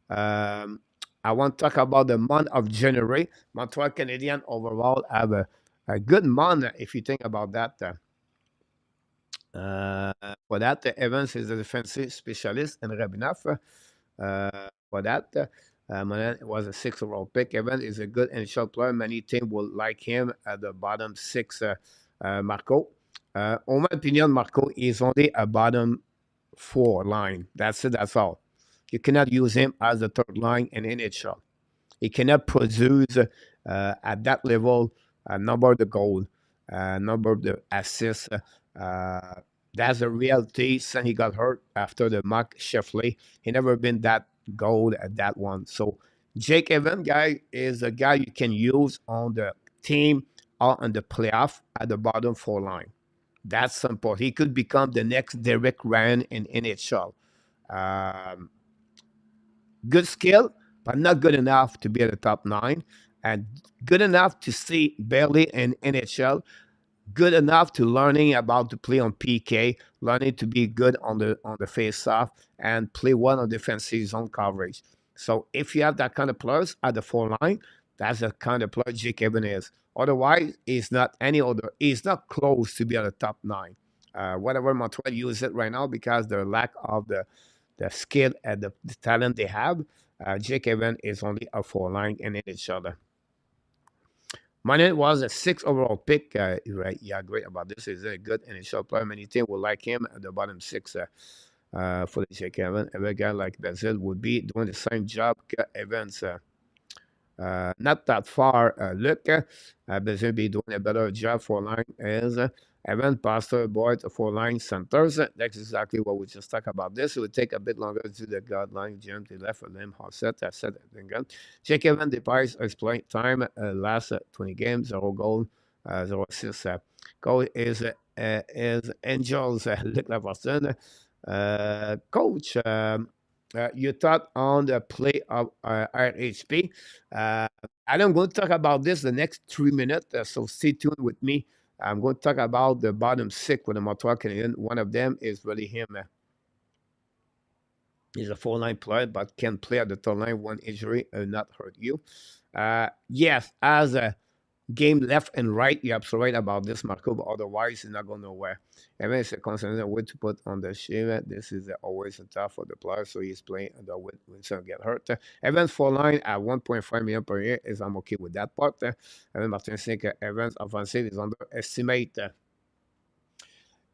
I want to talk about the month of January. Montreal Canadiens overall have a good month if you think about that. For that, Evans is a defensive specialist and Rabinoff. For that, Monahan was a sixth overall pick. Evan is a good NHL player. Many teams will like him at the bottom six. Marco. In my opinion, Marco is only a bottom four line. That's it. That's all. You cannot use him as the third line in NHL. He cannot produce at that level a number of the goal, number of the assists. That's the reality since he got hurt after the Mark Sheffley. He never been that gold at that one. So Jake Evans guy is a guy you can use on the team or on the playoff at the bottom four line. That's simple. He could become the next Derek Ryan in NHL. Um, Good skill, but not good enough to be at the top nine, and good enough to see barely in NHL. Good enough to learning about to play on PK, learning to be good on the face off, and play well on defensive zone coverage. So if you have that kind of players at the four line, that's the kind of player Jake Evans is. Otherwise, he's not any other. He's not close to be at the top nine. Whatever Montreal use it right now because the lack of the skill and the talent they have, Jake Evans is only a four line in each other. Mane was a sixth overall pick. Right, yeah, great about this. He's a good NHL player. Many teams will like him at the bottom six for the Jake Evans. Every guy like Basil would be doing the same job. Evans. Not that far. Look, Basil be doing a better job for line is Evan Pastor Boyd for line centers. That's exactly what we just talked about. This it would take a bit longer to the guideline. Jim to left for them. Hosset, I said it again. Jake Evan device his playing time last 20 games, 0 goal, 0 assists. Goal is Angels. Look like Boston. Coach. You thought on the play of RHP. I'm going to talk about this the next 3 minutes, so stay tuned with me. I'm going to talk about the bottom six with the Montreal Canadiens. One of them is really him. He's a four-line player, but can play at the third line. One injury not hurt you. Yes, as a game left and right, you're absolutely right about this, Marco, but otherwise, it's not going nowhere. And then it's a constant way to put on the shield. This is always a tough for the player, so he's playing the when someone get hurt. Evans four line at 1.5 million per year is I'm okay with that part. And then Martin think Evans offensive is underestimate.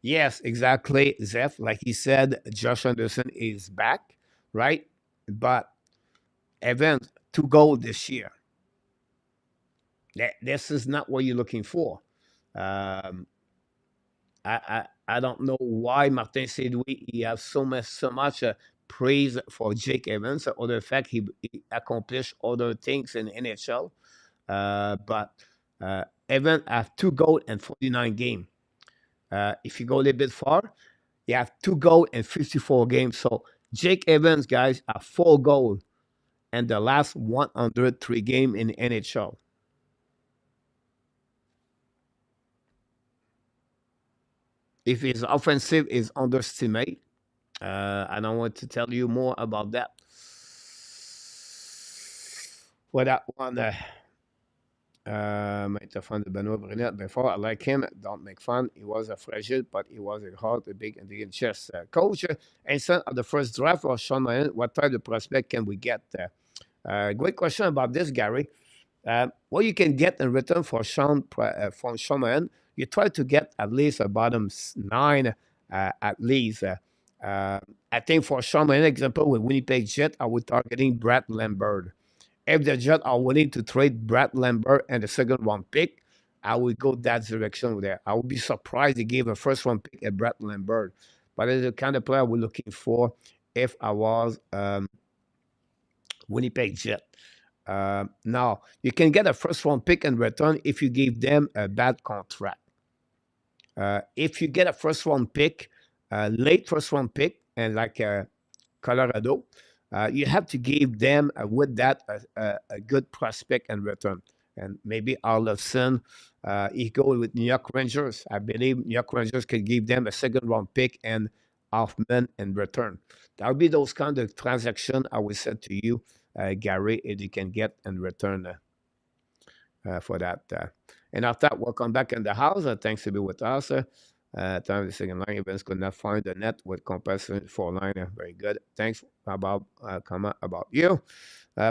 Yes, exactly, Zeph. Like he said, Josh Anderson is back, right? But Evans, 2 goals this year. This is not what you're looking for. Um, I don't know why Martin Saint-Louis he has so much praise for Jake Evans. Or the fact he accomplished other things in NHL, but Evans have 2 goals and 49 games. If you go a little bit far, you have 2 goals and 54 games. So Jake Evans, guys, have 4 goals and the last 103 game in NHL. If his offensive is underestimated, I don't want to tell you more about that. For that one, made fun of Benoit Brunet before. I like him. Don't make fun. He was a fragile, but he was a hard, a big, and big chest. Coach, instead of the first draft or Sean Monahan, what type of prospect can we get? Great question about this, Gary. What you can get in return for from Sean Monahan, you try to get at least a bottom nine, at least. I think for Sean Monahan, example, with Winnipeg Jet, I would targeting Brad Lambert. If the Jets are willing to trade Brad Lambert and the second round pick, I would go that direction there. I would be surprised they gave a first round pick at Brad Lambert. But it's the kind of player we're looking for if I was Winnipeg Jet. Now, you can get a first round pick in return if you give them a bad contract. If you get a first round pick, late first round pick, and like Colorado, you have to give them with that a good prospect in return. And maybe all of a sudden, he go with New York Rangers. I believe New York Rangers could give them a second round pick and Hoffman in return. That would be those kind of transaction I would say to you, Gary, if you can get in return for that. And after that, welcome back in the house. Thanks to be with us. Time of the second line, Evans could not find the net with comparison for liner. Very good. Thanks about comment about you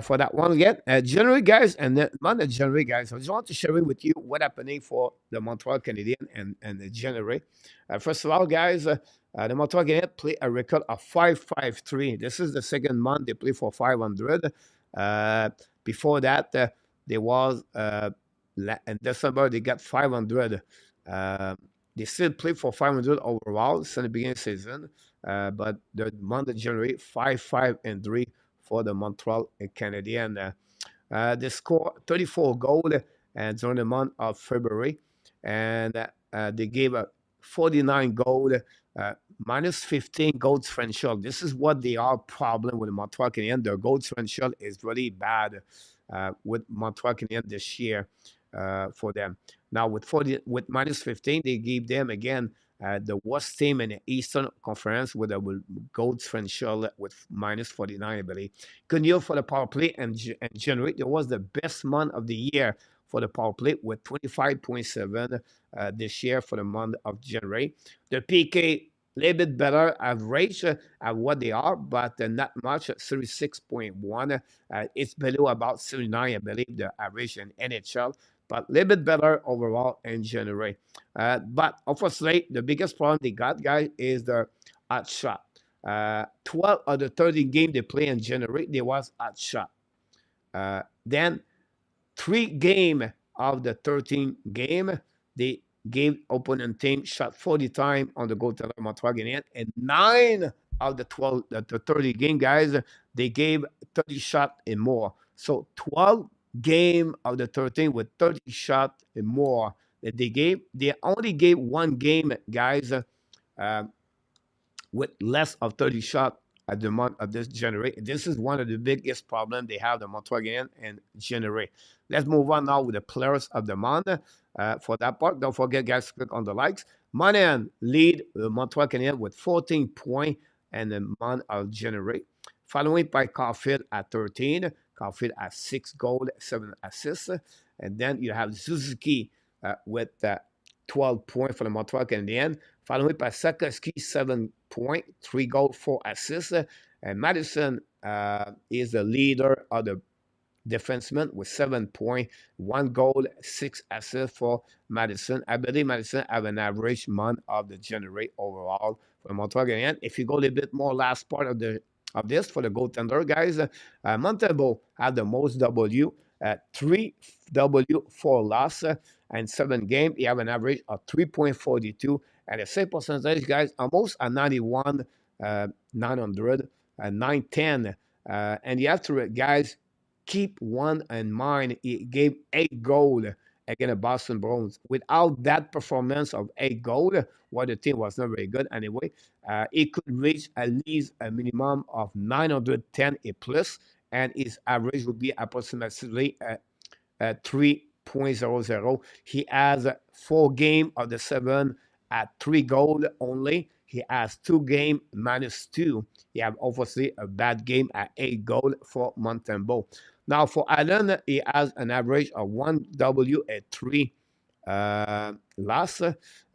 for that one again. January, guys, and then Monday, January, guys. I just want to share with you what happening for the Montreal Canadiens and the January. First of all, guys, the Montreal Canadiens play a record of 5-5-3. This is the second month they play for 500. Before that, there was in December they got 500. They still play for 500 overall since the beginning of the season, but the month of January 5-5-3 for the Montreal Canadiens. They scored 34 goals during the month of February, and they gave a 49 goal, minus 15 goal differential. This is what they are problem with the Montreal Canadiens. Their goal differential is really bad with Montreal Canadiens this year for them. Now with minus 15, they gave them again the worst team in the Eastern Conference with a goal differential with minus 49, I believe. Good news for the power play and January. It was the best month of the year for the power play with 25.7 this year for the month of January. The PK a little bit better average at what they are, but not much at 36.1. It's below about 79, I believe, the average in NHL, but a little bit better overall in January. But obviously, the biggest problem they got, guys, is the hot shot. 12 of the 30 games they play in January, there was hot shot. Then 3 game of the 13 game, they gave opponent team shot 40 times on the goaltender Montreal Canadiens, and 9 of the 30 game, guys, they gave 30 shot and more. So 12 game of the 13 with 30 shot and more that they gave. They only gave 1 game, guys, with less of 30 shot at the month of this January. This is one of the biggest problems they have, the Montreal Canadiens in January. Let's move on now with the players of the month. For that part, don't forget, guys, click on the likes. Monahan lead the Montreal Canadiens with 14 points in the month of January, following by Caulfield at 13. Caulfield at 6 goals, 7 assists. And then you have Suzuki with 12 points for the Montreal Canadiens, followed by Sakaski, 7 points, 3 goals, 4 assists. And Madison is the leader of the defenseman with 7 points, 1 goal, 6 assists for Madison. I believe Madison have an average month of the January overall for Montreal Canadiens. If you go a little bit more last part of this for the goaltender, guys, Montembeault had the most W, 3 W, 4 loss, and 7 games. He have an average of 3.42, and the save percentage, guys, almost a 91, 900, 910. And you have to, guys, keep one in mind. He gave 8 goals against the Boston Bruins. Without that performance of 8 goals, well, the team was not very good anyway. He could reach at least a minimum of 910 a plus, and his average would be approximately 3.00. He has 4 games of the 7 at 3 goals only. He has 2 games minus 2. He have obviously a bad game at 8 goals for Montembeault. Now for Allen, he has an average of 1 W at 3 loss.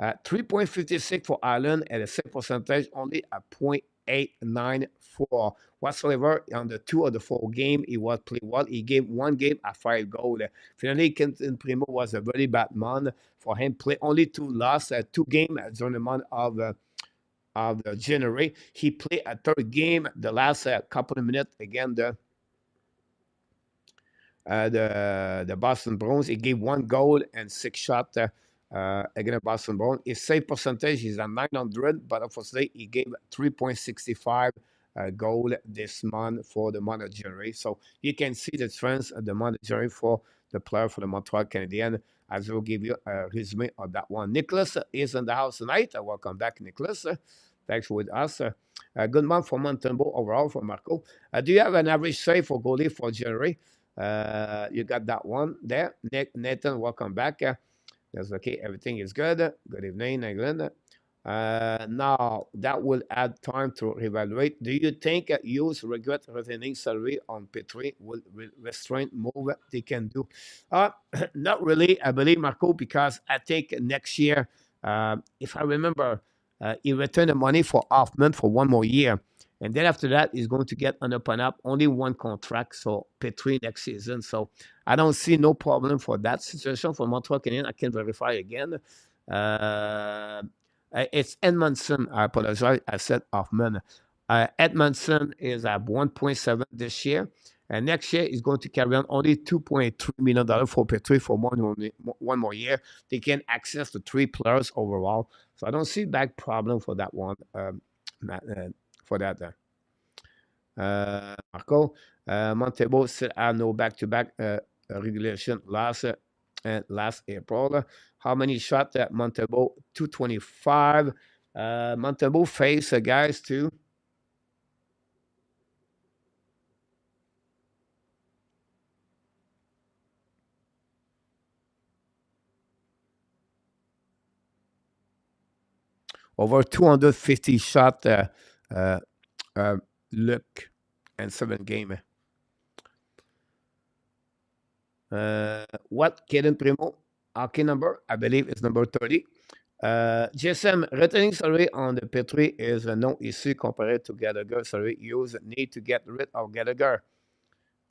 3.56 for Allen, and a save percentage only at 0.894. Whatsoever on the 2 of the 4 game, he was playing well. He gave 1 game at 5 goals. Finally, Quentin Primo was a very bad month for him. Play only 2 loss, 2 games during the month of January. He played a 3rd game the last couple of minutes again. The Boston Bruins. He gave 1 goal and 6 shots against Boston Bruins. His save percentage is at 900, but obviously he gave 3.65 goal this month for the month of January. So you can see the trends of the month of January for the player for the Montreal Canadiens. I will give you a resume of that one. Nicholas is in the house tonight. Welcome back, Nicholas. Thanks for with us. Good month for Montembeault overall for Marco. Do you have an average save for goalie for January? You got that one there. Nathan, welcome back. That's okay. Everything is good. Good evening, England. Now, that will add time to evaluate. Do you think Hughes regret retaining salary on Petrie will restrain move they can do? Not really, I believe, Marco, because I think next year If I remember, he returned the money for Hoffman for 1 more year. And then after that, he's going to get an up and up, only one contract, so Petrie next season. So I don't see no problem for that situation for Montreal Canadiens. I can verify again. Uh, it's Edmondson. I apologize. I said Hoffman. Edmondson is at 1.7 this year. And next year, he's going to carry on only $2.3 million for Petrie for 1 more year. They can access the 3 players overall. So I don't see big problem for that one. For that. Marco, Montebo still have no back-to-back regulation last April. How many shots at Montebo? 225. Montebo face guys too. Over 250 shot look and 7 game. What Kaden Primo hockey number? I believe is number 30. GSM returning salary on the Petrie is a non issue compared to Gallagher salary. Use need to get rid of Gallagher.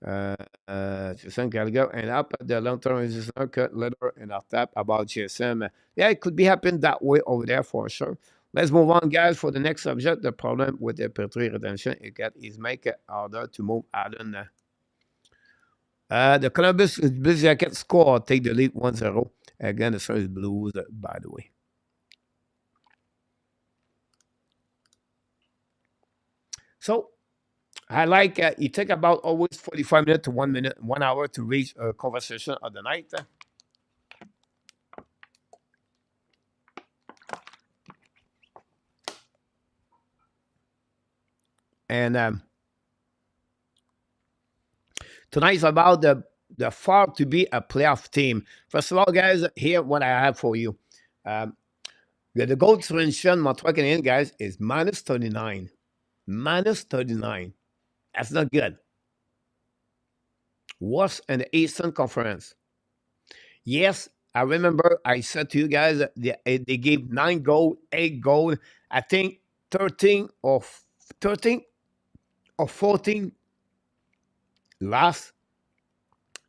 GSM Gallagher and up at the long term resistance cut letter in our tap about GSM. Yeah, it could be happening that way over there for sure. Let's move on, guys, for the next subject. The problem with the Petrie retention is make it harder to move Allen. The Columbus Blue Jackets score, take the lead 1-0. Again, the Stars Blues, by the way. So, I like it take about always 45 minutes to 1 minute, 1 hour to reach a conversation of the night. And tonight is about the far to be a playoff team. First of all, guys, here what I have for you. The goal differential Montreal Canadiens, guys, is minus 39. Minus 39. That's not good. Worse in the Eastern Conference. Yes, I remember I said to you guys that they gave 9 goals, 8 goals. I think 13 or 14 last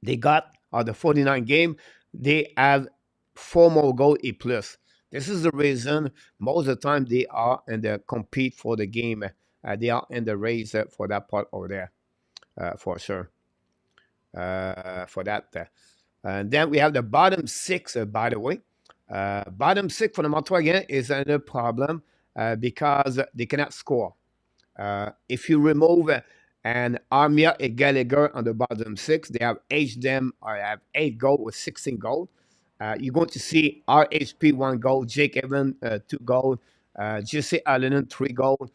they got on the 49 game. They have 4 more goals a plus. This is the reason most of the time they are in the compete for the game. They are in the race for that part over there, for sure. For that. And then we have the bottom 6, by the way. Bottom 6 for the Montreal again is another problem because they cannot score. If you remove and Armia and Gallagher on the bottom 6, they have them or have 8 goals with 16 goals. You're going to see RHP 1 goal, Jake Evans 2 goals, Jesse Allen 3 goals,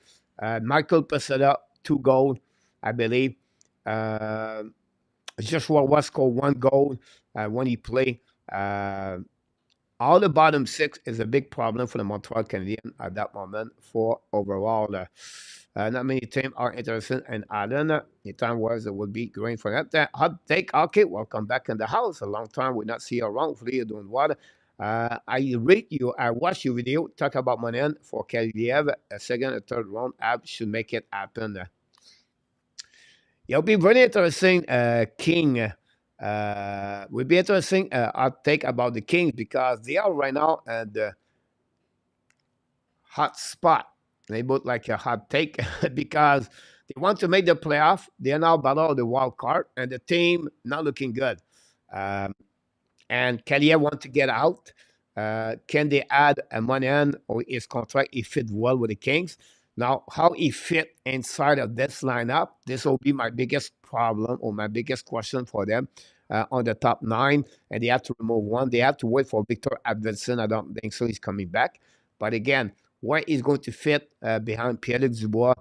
Michael Pesada 2 goals, I believe. Joshua West scored 1 goal when he played. All the bottom 6 is a big problem for the Montreal Canadiens at that moment for overall. Not many teams are interested in Allen. The time was it would be great for that. Hot take, okay, welcome back in the house. A long time we not see you around. Hopefully you're doing what? I read you, I watched your video, talk about Monahan for Kaliev. A second, a third round app should make it happen. It'll be very interesting, King. Will be interesting. I'll take about the Kings because they are right now at the hot spot. They both like a hot take because they want to make the playoff. They are now battle the wild card, and the team not looking good. And Kaliev want to get out. Can they add a Monahan or his contract? He fit well with the Kings. Now, how he fit inside of this lineup, this will be my biggest problem or my biggest question for them on the top 9. And they have to remove one. They have to wait for Victor Advelson. I don't think so. He's coming back. But again, where he's going to fit behind Pierre-Luc Dubois,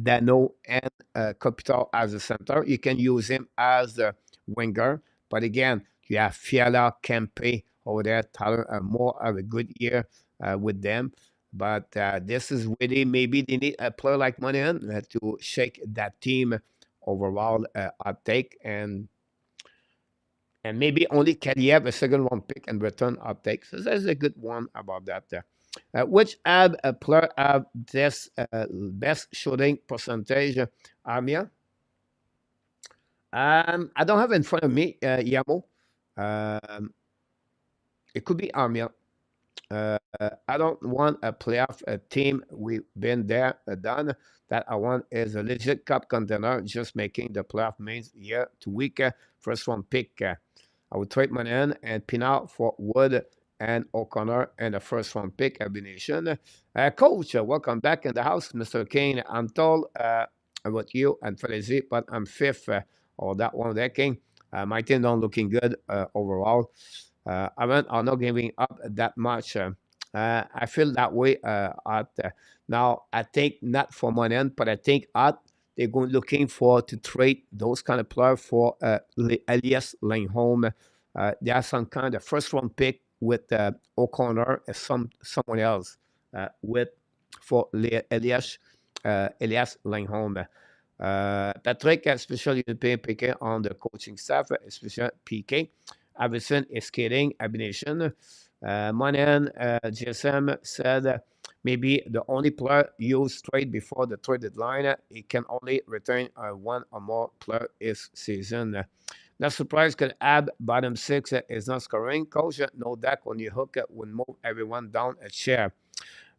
Dano, and Kopitar as a center. You can use him as the winger. But again, you have Fiala, Kempe over there. Tyler more of a good year with them. But this is really maybe they need a player like Monahan to shake that team overall. I take and And maybe only Kaliev, a second round pick, and return uptake. So there's a good one about that. Which ab player have this best shooting percentage? Armia. I don't have in front of me Yamo. Um, it could be Armia. I don't want a playoff team. We've been there, done. That I want is a legit cup contender, just making the playoff means year to week. First one pick. I would trade Monahan and Pinot for Wood and O'Connor and the first one pick, combination. Coach, welcome back in the house, Mr. Kane. I'm told about you and Felizy, but I'm fifth or that one there, King. My team don't looking good overall. I'm not giving up that much. I feel that way now. I think not for Monahan, but I think they're going looking for to trade those kind of players for Elias Langholm. They have some kind of first round pick with O'Connor and someone else with for Elias Langholm. Patrick, especially the PK on the coaching staff, especially PK. Avison is skating, Abination. Monahan, GSM said maybe the only player used trade before the trade deadline, he can only return one or more player this season. Not surprised because Ab bottom six is not scoring. Coach, no deck when you hook it would move everyone down a chair.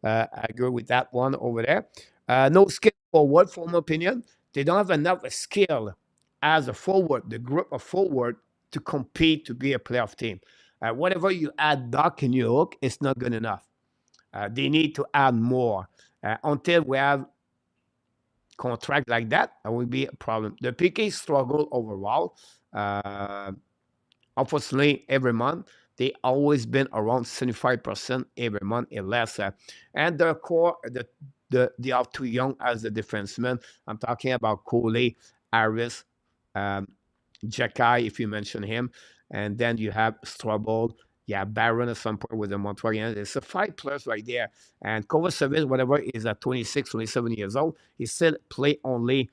I agree with that one over there. No skill forward, for my opinion. They don't have enough skill as a forward, the group of forward, to compete to be a playoff team. Whatever you add Doc in your hook, it's not good enough. They need to add more. Until we have contract like that will be a problem. The PK struggle overall. Unfortunately, every month they always been around 75% every month or less. And their core, they are too young as the defensemen. I'm talking about Coley, Harris, Jacky, if you mention him, and then you have Strobel. Yeah, Baron at some point with the Montreal Canadiens. It's a 5+ right there. And Kovacevic, whatever, is at 26, 27 years old. He still play only,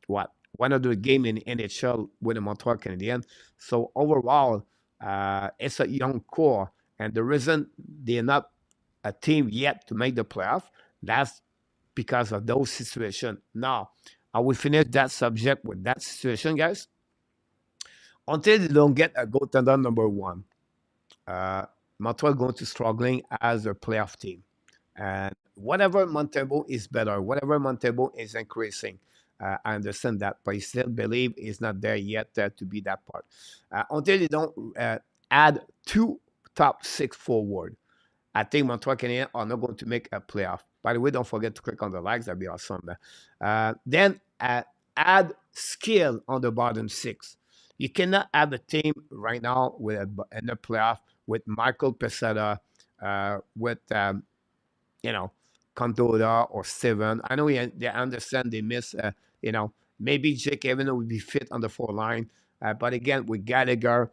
what, one other game in NHL with the Montreal Canadiens. So overall, it's a young core. And the reason they're not a team yet to make the playoff, that's because of those situations. Now, I will finish that subject with that situation, guys. Until they don't get a goaltender number one, Montreal going to struggling as a playoff team. And whatever Montebo is better, whatever Montebo is increasing, I understand that, but I still believe it's not there yet to be that part. Until they don't add two top six forward, I think Montreal Canadiens are not going to make a playoff. By the way, don't forget to click on the likes. That'd be awesome. Then add skill on the bottom six. You cannot have a team right now in the playoff with Michael Peseta, with you know, Condola or Steven. I know they understand they miss, maybe Jake Evan would be fit on the 4 line. But again, with Gallagher,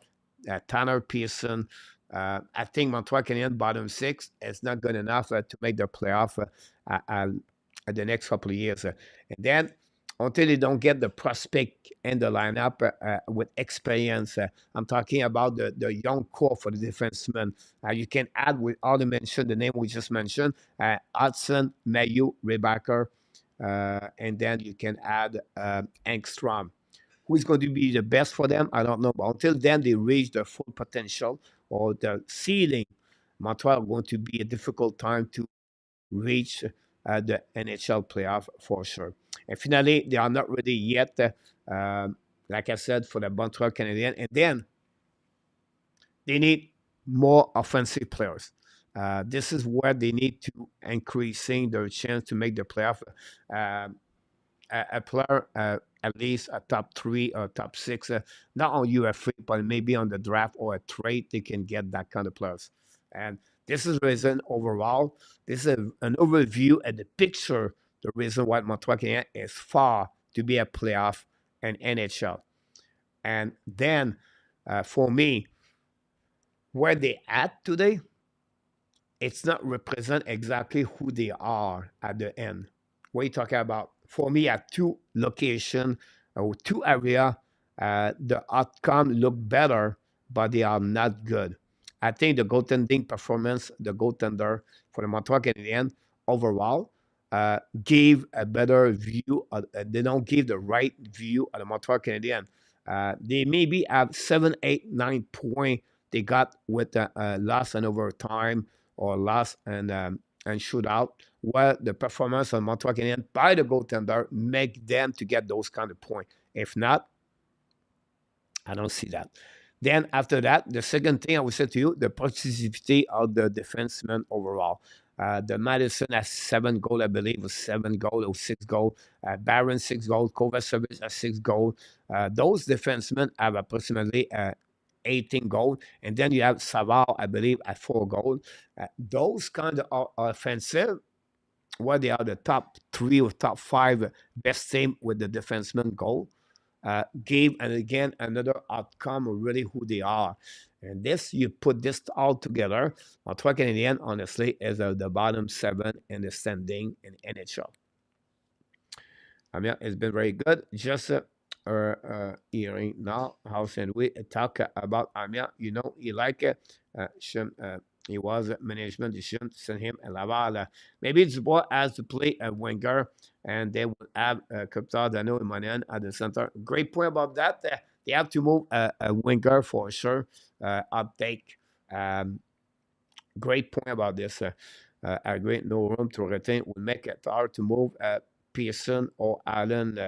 Tanner Pearson, I think Montreal Canadiens bottom six is not good enough to make the playoff the next couple of years. And then until they don't get the prospect in the lineup with experience, I'm talking about the young core for the defensemen. You can add with all the name we just mentioned, Hudson, Mayu, Rebacker, and then you can add Engstrom. Who is going to be the best for them? I don't know. But until then, they reach their full potential or the ceiling. Montreal going to be a difficult time to reach the NHL playoff for sure. And finally, they are not ready yet, like I said, for the Montreal Canadiens. And then they need more offensive players. This is where they need to increasing their chance to make the playoff. A player, at least a top 3 or top 6, not on UFA, but maybe on the draft or a trade, they can get that kind of players. And this is the reason overall, this is an overview and the picture, the reason why Montreal Canadiens is far to be a playoff and NHL. And then for me, where they at today, it's not represent exactly who they are at the end. What are you talking about? For me, at two location or two area, the outcome look better but they are not good. I think the goaltending performance, the goaltender for the Montreal Canadiens overall, gave a better view. They don't give the right view of the Montreal Canadiens. They maybe have 7, 8, 9 points they got with the loss and overtime or loss and shootout, where the performance of Montreal Canadiens by the goaltender make them to get those kind of points. If not, I don't see that. Then after that, the second thing I would say to you, the productivity of the defenseman overall. The Madison has 7 goals, I believe, or 7 goals or 6 goals. Barron 6 goals. Kovacevic has 6 goals. Those defensemen have approximately 18 goals, and then you have Savard, I believe, at 4 goals. Those kind of offensive, where they are the top 3 or top 5 best team with the defenseman goal, gave and again another outcome of really who they are. And this, you put this all together, Montreal Canadiens, honestly, is the bottom 7 in the standing in NHL. Amir, it's been very good. Just hearing now how can we talk about Amir. You know, he like it. He was management. You shouldn't send him a Laval. Maybe Dubois has to play a winger, and they will have Kopitar, Dano, and Monahan at the center. Great point about that. They have to move a winger for sure. Uptake. Great point about this. I agree. No room to retain will make it hard to move Pearson or Allen.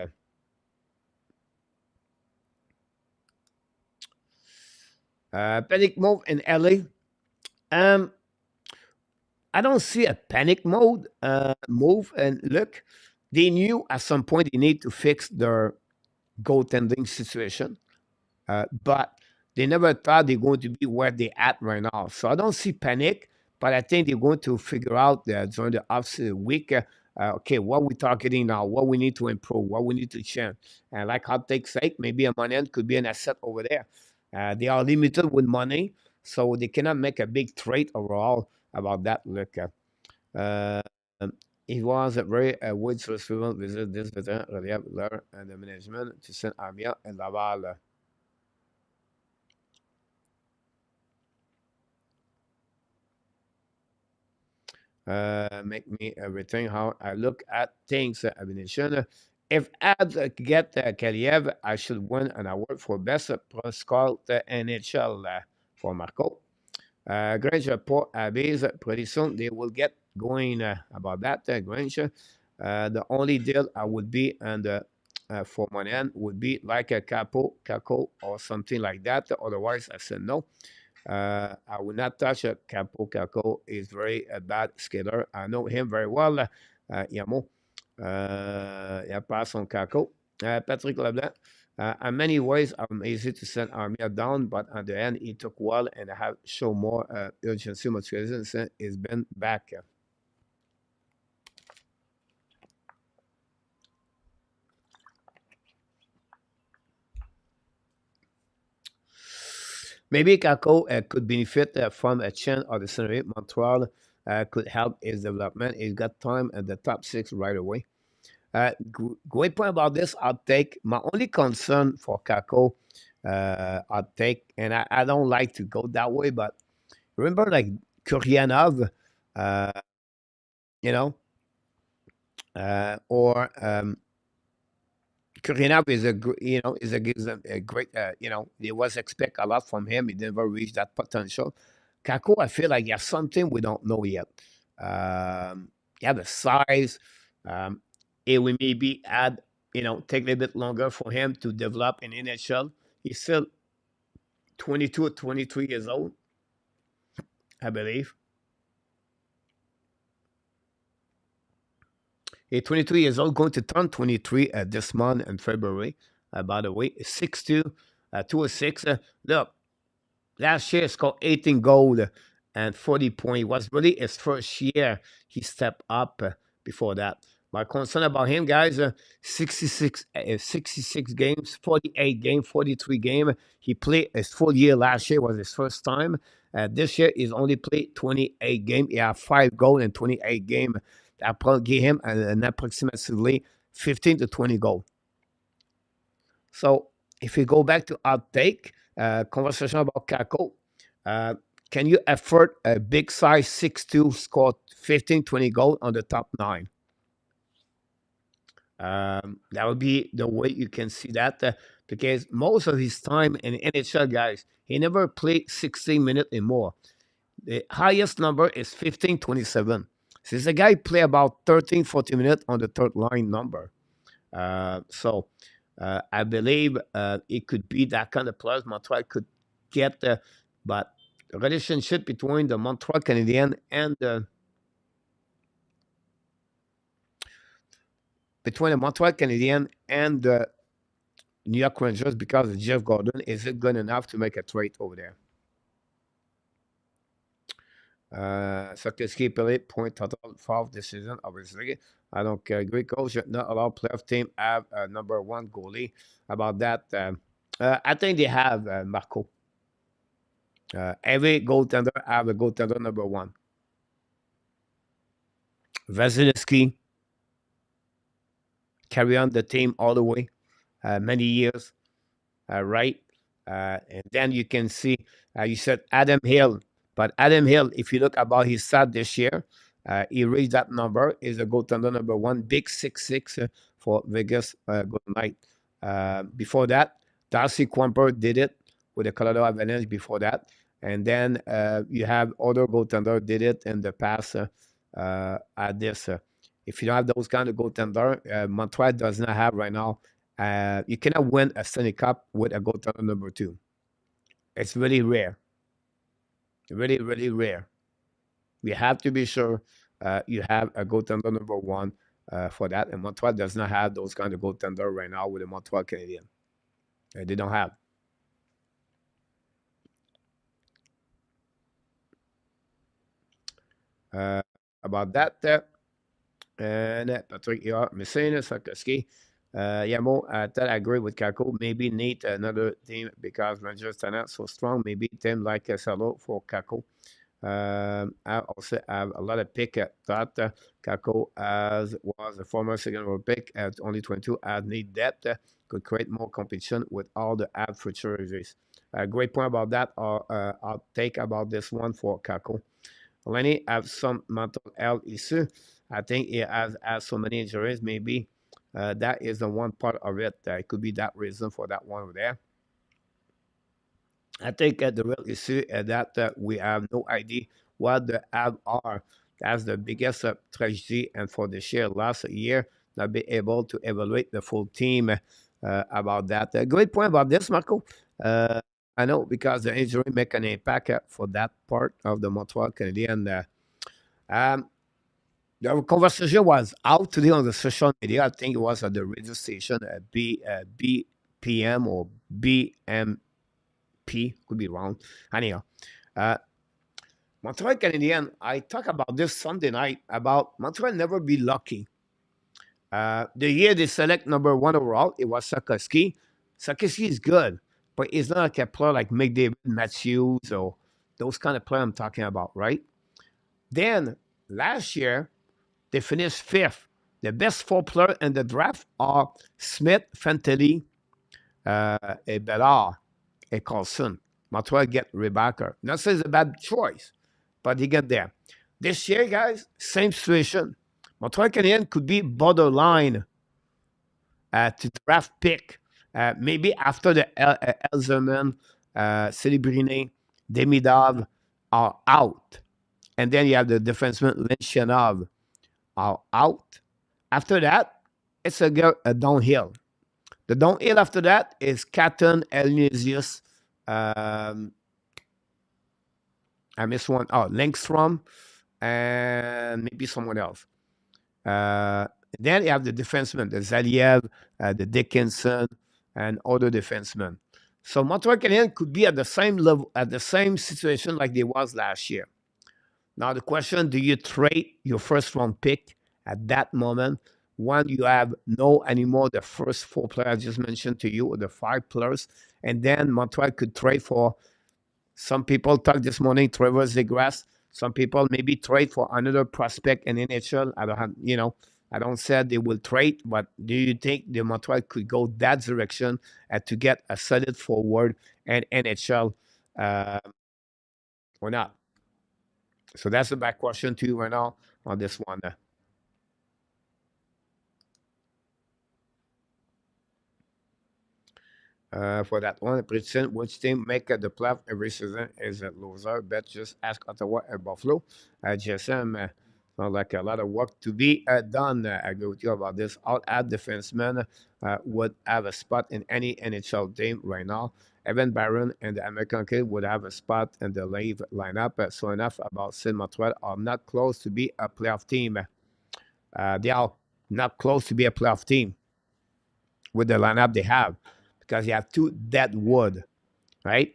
Panic move in LA. Um, I don't see a panic move. And look, they knew at some point they need to fix their goaltending situation, but they never thought they're going to be where they're at right now. So I don't see panic, but I think they're going to figure out during the off week. Okay, what we're targeting now, what we need to improve, what we need to change. And like hot take sake, maybe a money could be an asset over there. They are limited with money, so they cannot make a big trade overall about that. Look, uh, it was a very wood successful visit this veteran reliable and the management to send Amiens and Laval. Make me rethink how I look at things. Abination. If ads get Kaliev, I should win an award for best pro scout NHL for Marco. Grange pour Abby's pretty soon. They will get going about that. Grange. The only deal I would be and for Monahan would be like a Caco, or something like that. Otherwise, I said no. I will not touch it. Capo Caco is very bad skater. I know him very well. Yamo. Il a pas son Caco. Patrick Leblanc. In many ways, I'm easy to send Armia down, but at the end, he took well and have show more urgency motivation since he's been back. Maybe Kako could benefit from a chance of the scenery. Montreal could help his development. He's got time at the top 6 right away. Great point about this. I'll take my only concern for Kako. I'll take, and I don't like to go that way, but remember, like Kuryanov, uh, you know, or Kuryanov is a great, they was expect a lot from him. He never reached that potential. Kako, I feel like there's something we don't know yet. Yeah, the size. Um, it will maybe add, take a little bit longer for him to develop in NHL. He's still 22 or 23 years old, I believe. He's 23 years old, going to turn 23 this month in February. By the way, 6'2", 206. Look, last year he scored 18 goals and 40 points. It was really his first year he stepped up before that. My concern about him, guys, 66 games, 48 games, 43 games. He played his full year last year, was his first time. This year, he's only played 28 games. He had 5 goals in 28 games. That probably give him an approximately 15 to 20 goals. So if we go back to outtake, conversation about Kako. Uh, can you afford a big size 6'2", score 15, 20 goal on the top nine? That would be the way you can see that, because most of his time in NHL, guys, he never played 16 minutes and more. The highest number is 15-27. So this a guy play about 13, 14 minutes on the third line number. So I believe it could be that kind of players Montreal could get, but the relationship between the Montreal Canadiens and the New York Rangers, because of Jeff Gordon, is it good enough to make a trade over there? Sakowski Pelé, point total, fourth this season, obviously. I don't agree. Coach should not allow playoff team have a number one goalie. About that, I think they have Marco. Every goaltender have a goaltender number one. Vasilevsky carry on the team all the way, many years, right? And then you can see, you said Adam Hill, but Adam Hill, if you look about his stat this year, he reached that number, is a goaltender number one, big 6'6", for Vegas Golden Knight. Before that, Darcy Quamper did it with the Colorado Avalanche before that. And then you have other goaltender did it in the past at this. If you don't have those kind of goaltender, Montreal does not have right now. You cannot win a Stanley Cup with a goaltender number two. It's really rare. Really, really rare. We have to be sure you have a goaltender number one for that. And Montreal does not have those kind of goaltender right now with the Montreal Canadiens. They don't have. About that, and Patrick, yeah, Messina, Sarkozy. Yeah, more. I agree with Kako. Maybe need another team because Manchester not so strong. Maybe team like Salo for Kako. I also have a lot of pick at that. Kako as was a former second round pick at only 22. As need depth, could create more competition with all the ad futurities. Great point about that. I'll take about this one for Kako. Lenny have some mental health issue. I think he has so many injuries. Maybe that is the one part of it. It could be that reason for that one over there. I think the real issue is that we have no idea what the Habs are. That's the biggest tragedy, and for the share last year, not be able to evaluate the full team about that. Great point about this, Marco. I know because the injury make an impact for that part of the Montreal Canadiens. Um, the conversation was out today on the social media. I think it was at the radio station, BPM or BMP, could be wrong. Anyhow, Montreal Canadiens, I talked about this Sunday night about Montreal never be lucky. The year they select number one overall, it was Sakowski. Sakowski is good, but he's not like a player like McDavid, Matthews, or those kind of players I'm talking about, right? Then last year, they finished fifth. The best four players in the draft are Smith, Fantilli, and Bedard, and Carlson. Montreal get Rebecca. Not saying it's a bad choice, but he get there. This year, guys, same situation. Montreal Canadiens could be borderline to draft pick. Maybe after the Elzerman, Celebrine, Demidov are out. And then you have the defenseman Linchenov are out. After that, it's a downhill. The downhill after that is Catton, Elnesius, I missed one. Oh, Linkstrom, and maybe someone else. Then you have the defensemen, the Zaliev, the Dickinson, and other defensemen. So Montreal Canadiens could be at the same level, at the same situation like they was last year. Now the question: do you trade your first round pick at that moment when you have no anymore the first four players I just mentioned to you, or the five players, and then Montreal could trade for? Some people talk this morning, Trevor Zegras. Some people maybe trade for another prospect in NHL. I don't have, I don't say they will trade, but do you think the Montreal could go that direction to get a solid forward and NHL or not? So that's the back question to you right now on this one. For that one, prediction which team make the playoff every season is a loser. Bet just ask Ottawa and Buffalo. GSM sounds like a lot of work to be done. I agree with you about this. All ad defensemen would have a spot in any NHL team right now. Evan Barron and the American kid would have a spot in the leave lineup. So enough about Sid Montreal are not close to be a playoff team. They are not close to be a playoff team with the lineup they have because you have two dead wood, right?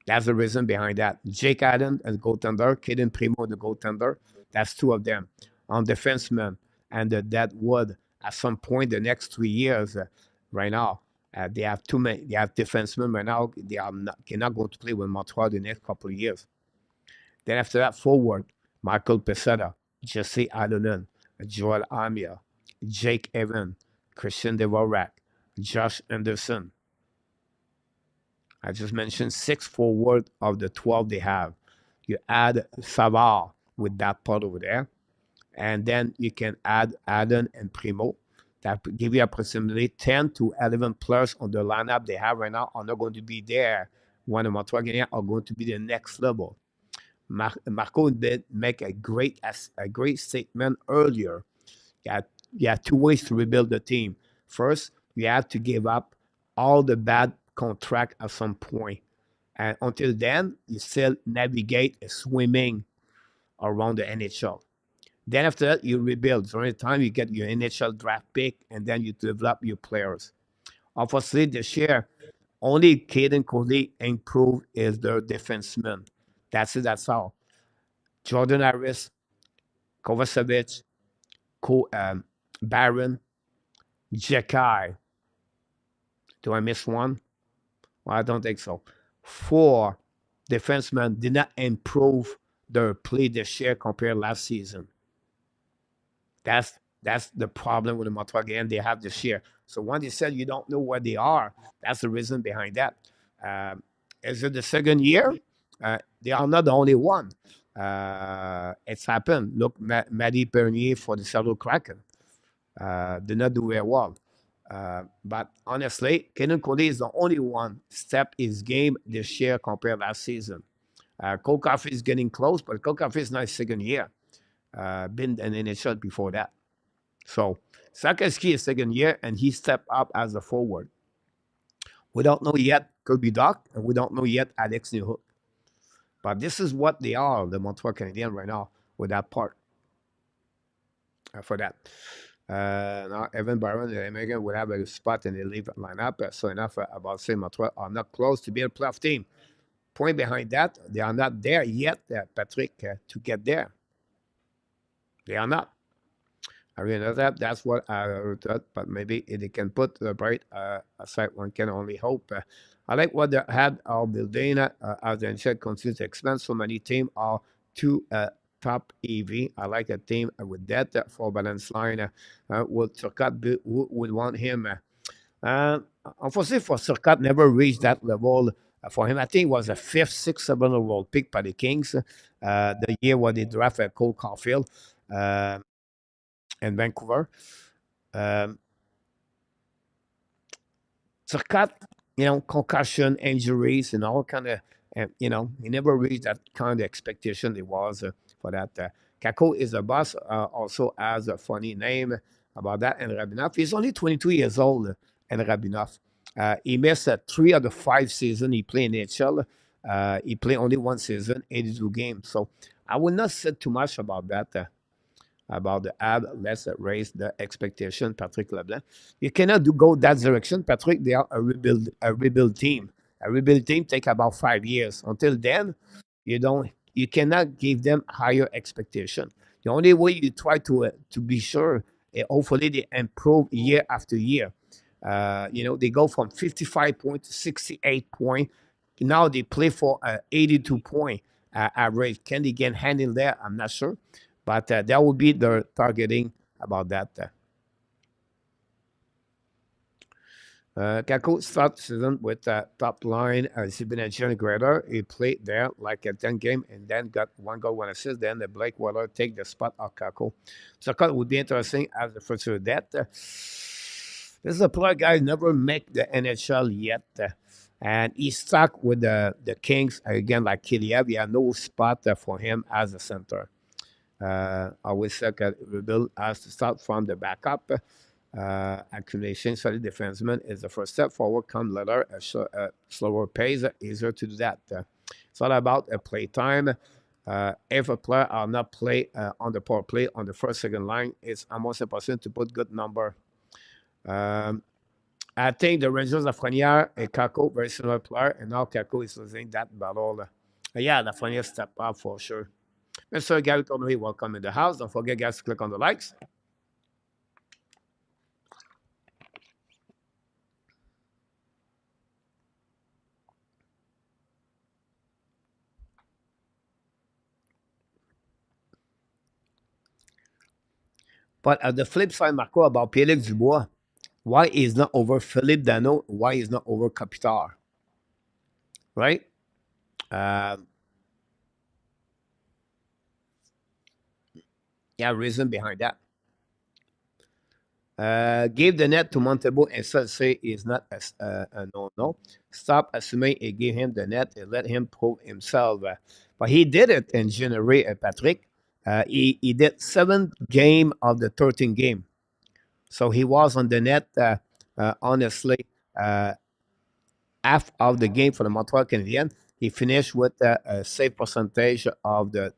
That's the reason behind that. Jake Allen and goaltender, Kaden Primo the goaltender. That's two of them. On defenseman and the dead wood at some point the next 3 years right now. They have too many. They have defensemen right now. They are not, cannot go to play with Montreal the next couple of years. Then after that, forward, Michael Pesetta, Jesse Allen, Joel Amia, Jake Evan, Christian Devorak, Josh Anderson. I just mentioned 6 forward of the 12 they have. You add Savard with that part over there, and then you can add Allen and Primo. That give you approximately 10 to 11 players on the lineup they have right now are not going to be there when the Montreal Canadiens are going to be the next level. Marco did make a great statement earlier. You have 2 ways to rebuild the team. First, you have to give up all the bad contract at some point. And until then, you still navigate swimming around the NHL. Then after that, you rebuild. During the time, you get your NHL draft pick, and then you develop your players. Obviously, this year, only Caden Cody improved is their defenseman. That's it. That's all. Jordan Harris, Kovacevic, Barron, Jekai. Do I miss one? Well, I don't think so. 4 defensemen did not improve their play this year compared to last season. That's the problem with the Montreal game they have this year. So when they said you don't know where they are, that's the reason behind that. Is it the second year? They are not the only one. It's happened. Look, Matty Bernier for the Seattle Kraken did not do very well. But honestly, Kenan Cody is the only one step his game this year compared to last season. Cole Caulfield is getting close, but Cole Caulfield is not his second year. Been in NHL before that. So Sakeski is second year, and he stepped up as a forward. We don't know yet Kirby Doc, and we don't know yet Alex Newhook. But this is what they are, the Montreal Canadiens right now, with that part for that. Now, Evan Barron and American would have a spot in the league lineup. So enough about saying Montreal are not close to be a playoff team. Point behind that, they are not there yet, Patrick, to get there. They are not. I really know that. That's what I thought, but maybe they can put the bright aside. One can only hope. I like what they had are building as the NHL continues to expand. So many teams are too top EV. I like a team with that for balance line. Would Turcotte would want him? Unfortunately, for Turcotte, never reached that level. For him, I think it was a 5th, 6th, 7th overall pick by the Kings the year when they drafted Cole Caulfield in Vancouver. Um, Turcotte, concussion, injuries, and all kind of, he never reached that kind of expectation there was for that. Kako is a boss, also has a funny name about that, and Rabinov. He's only 22 years old, and Rabinov. He missed 3 of the 5 seasons he played in NHL. He played only 1 season, 82 games. So I would not say too much about that. About the ad, let's raise the expectation, Patrick Leblanc. You cannot go that direction, Patrick. They are a rebuild team. A rebuild team take about 5 years. Until then, you cannot give them higher expectation. The only way you try to be sure, hopefully they improve year after year. They go from 55 points to 68 points. Now they play for 82 point average. Can they get handle there? I'm not sure. But that would be their targeting about that. Kako started the season with a top line as been a grader. He played there like a 10 game and then got one goal, one assist. Then the Blake Waller take the spot of Kako. So I thought it would be interesting as the first of that. This is a player guy never make the NHL yet. And he's stuck with the Kings again, like Kiliev. Yeah, no spot for him as a center. I wish I could rebuild has to start from the backup. Accumulation solid defenseman is the first step forward. Come later, slower pace, easier to do that. It's all about a play time. If a player are not play on the power play on the first second line, it's almost impossible to put good number. Um, I think the Rangers Lafreniere and Kako very similar player, and now Kako is losing that battle. Yeah, Lafreniere step up for sure. Mr. Gary Connery, welcome in the house. Don't forget, guys, to click on the likes. But at the flip side, Marco, about Félix Dubois, why is not over Philippe Dano? Why is not over Capitar? Right? Um, yeah, reason behind that. Gave the net to Montebo and say is not a no. Stop assuming he gave him the net and let him prove himself. But he did it in January, Patrick. He did 7 game of the 13 game. So he was on the net, honestly, uh, half of the game for the Montreal Canadiens. He finished with a save percentage of the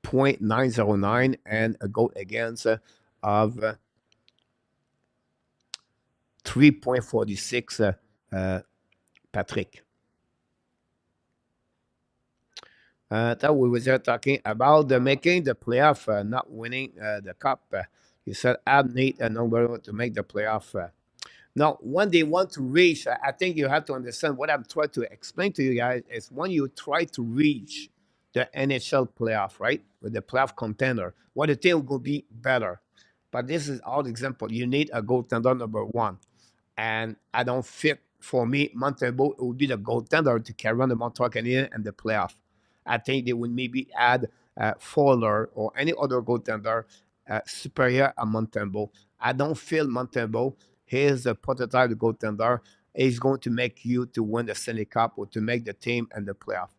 .909 and a goal against of 3.46, Patrick. That we were there talking about the making the playoff, not winning the cup. You said Ab need a number to make the playoff. Now, when they want to reach, I think you have to understand what I'm trying to explain to you guys is when you try to reach the NHL playoff, right, with the playoff contender, what the team will be better. But this is all example. You need a goaltender number one, and I don't fit for me. Montebo would be the goaltender to carry on the Montreal Canadiens and the playoff. I think they would maybe add Fowler or any other goaltender superior at Montebo. I don't feel Montebo. He's a prototype goaltender. He's going to make you to win the Stanley Cup or to make the team and the playoff.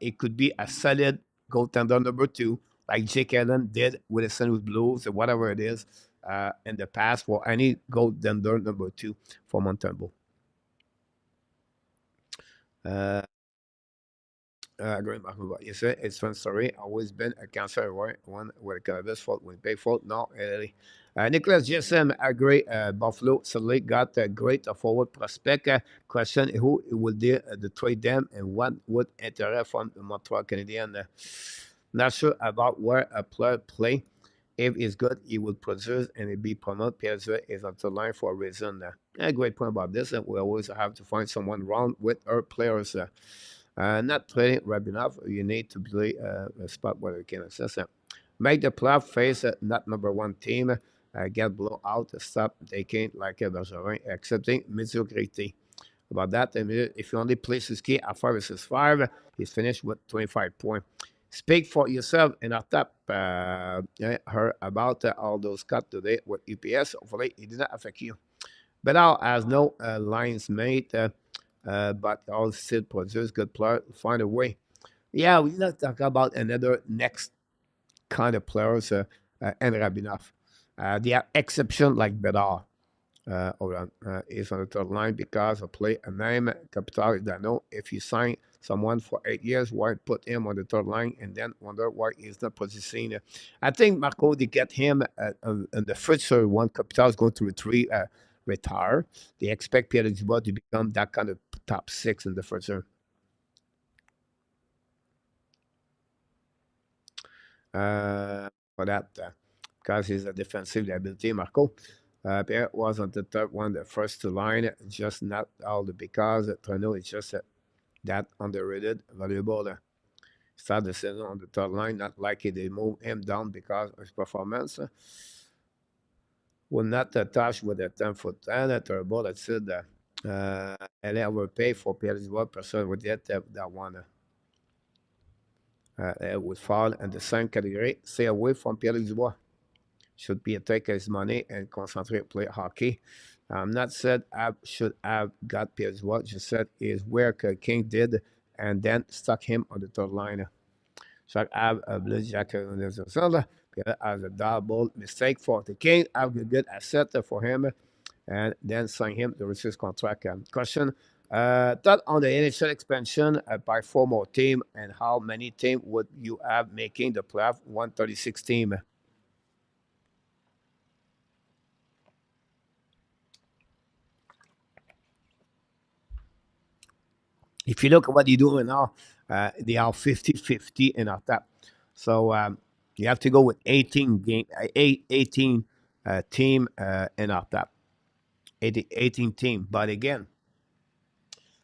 It could be a solid goaltender number two, like Jake Allen did with the St. Louis Blues or whatever it is in the past for any goaltender number two for Montebo. Uh, Going back to what you said, it's fun story. Always been a cancer, right? One with Canada's fault, Winnipeg fault. No, really. Nicholas GSM agree. Buffalo suddenly got a great forward prospect. Question: who will the trade them, and what would interest from the Montreal Canadiens? Not sure about where a player play. If he's good, he will produce and he be promoted. PSV is on the line for a reason. A great point about this. We always have to find someone wrong with our players. Not playing Rabinov, you need to play a spot where you can assess it. Make the playoff face not number one team. Get blown out, stop taking like a Bergeron, accepting mediocrity. About that, if you only play Suzuki at 5 versus 5, he's finished with 25 points. Speak for yourself and our top. Heard about all those cuts today with UPS. Hopefully, it did not affect you. But now, has no lines made, but all still produce good player. Find a way. Yeah, we not talk about another next kind of players and Rabinov. They are exception like Bedard. Is on the third line because of play a name capital that know if you sign someone for 8 years, why put him on the third line and then wonder why he's not positioned. I think Marco they get him in the future one capital is going to retire. They expect Pierre Dubois to become that kind of top six in the future. Uh, for that, because he's a defensive liability, Marco. Pierre was on the third one, the first to line, just not all the because Toronto is just that underrated, valuable. Start the season on the third line, not likely they move him down because of his performance. Will not touch with a 10-foot and a turbo. That's it. Elle est overpaid for Pierre-Dubois. Personne would get that one. Would fall in the same category. Stay away from Pierre-Dubois. Should be a take his money and concentrate play hockey. I'm not said I should have got Pierre-Dubois. Just said is where King did and then stuck him on the third line. Chaque have a Blue Jacket on the center. As a double mistake for the King. Have a good asset for him and then sign him the reduced contract. Question. Thought on the NHL expansion by four more team and how many team would you have making the playoff 136 team? If you look at what they're doing now, they are 50-50 in our top. So you have to go with 18 game, 18 team in our top. 18 team. But again,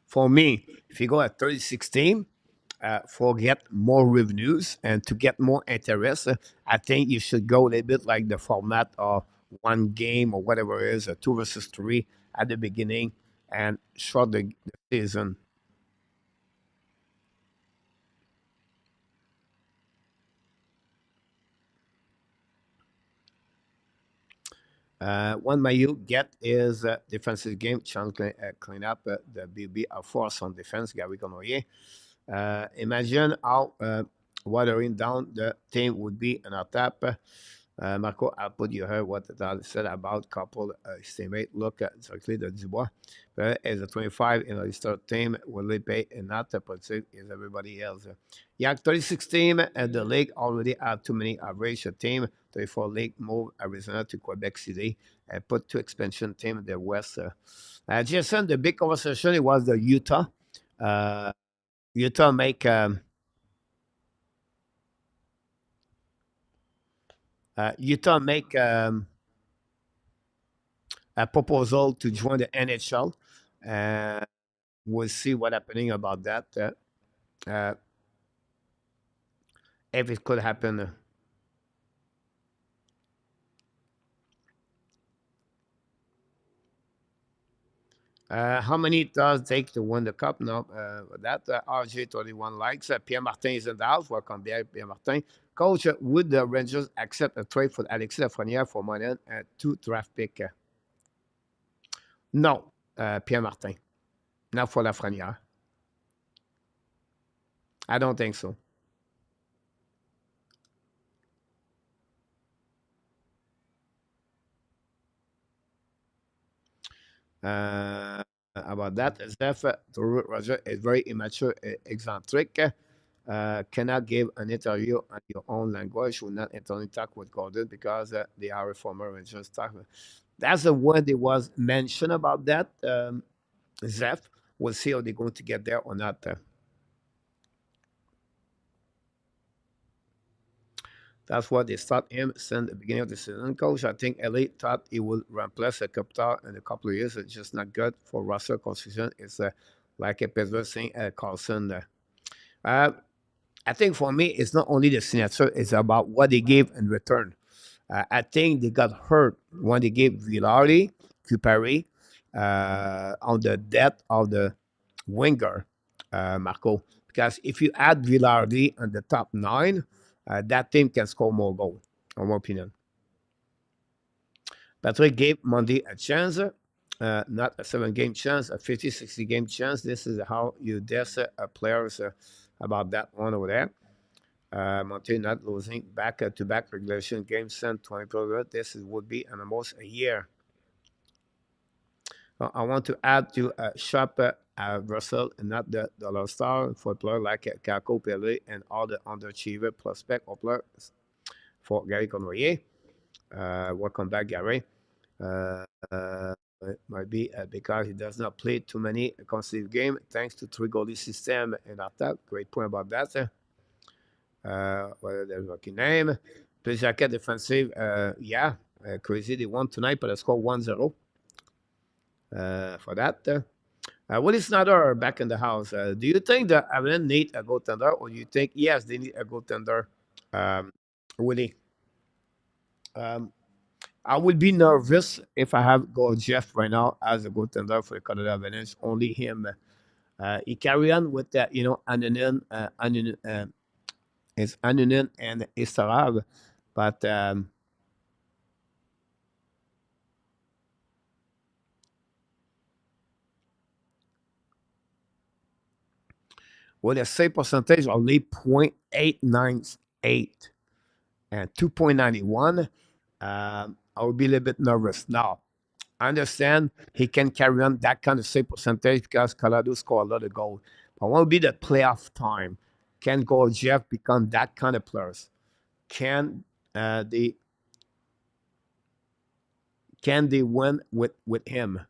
for me, if you go at 36 team, for get more revenues and to get more interest, I think you should go a little bit like the format of one game or whatever it is, a two versus three at the beginning and short the season. One may you get is defensive game, chance clean up the BB of force on defense, Gary Connoyer. Imagine how watering down the team would be in our tap. Marco, I put you heard what that said about couple his teammate. Look at exactly the Dubois. As a 25 in the start team, will they pay and not the positive is everybody else. Yeah, 36 team and the league already have too many average team. 34 league move Arizona to Quebec City and put two expansion team in the West. Jason, the big conversation it was the Utah. Uh, Utah make Utah make a proposal to join the NHL. Uh, we'll see what happening about that. Uh, if it could happen. How many it does take to win the cup? No, that RJ21 likes. Pierre Martin is in the house. Welcome back, Pierre Martin. Coach, would the Rangers accept a trade for Alexis Lafreniere for Monahan and two draft pick? No, Pierre Martin. Not for Lafreniere. I don't think so. About that, Zeph Roger is very immature, eccentric. Cannot give an interview on your own language. Will not internally talk with Gordon because they are a former Rangers talk. That's the word that was mentioned about that. Zeph, we'll see how they're going to get there or not. That's what they start him since the beginning of the season. Coach, I think LA thought he will replace a Kopitar in a couple of years. It's just not good for Russell construction. It's like a Pittsburgh saying Carlson. Uh, I think for me, it's not only the signature, it's about what they gave in return. I think they got hurt when they gave Villari, Kupari, on the depth of the winger, Marco. Because if you add Villardi on the top nine, that team can score more goals, in my opinion. Patrick gave Monday a chance, not a 7 game chance, a 50, 60 game chance. This is how you test players about that one over there. Monte not losing back to back regulation games sent 20 progress. This would be an almost a year. I want to add to Shop Russell and not the dollar star for player like Kako Pele and all the underachiever prospect or players for Gary Conroyer. Welcome back, Gary. Uh, it might be because he does not play too many consecutive games thanks to three goalie system and attack. Great point about that. Whether there's a working name. Please jacket defensive. Yeah, crazy. They won tonight, but they scored 1-0 for that. Willie Snyder back in the house. Do you think that Avalanche need a goaltender, or do you think yes they need a goaltender? Willie, um, I would be nervous if I have Jeff right now as a goaltender for the Canada Avalanche. Only him. He carry on with that, it's Anunin and Istarab. But with a save percentage only 0.898 and 2.91, I would be a little bit nervous. Now, I understand he can carry on that kind of save percentage because Colorado score a lot of goals. But when will be the playoff time? Can Jeff become that kind of players? Can they win with him?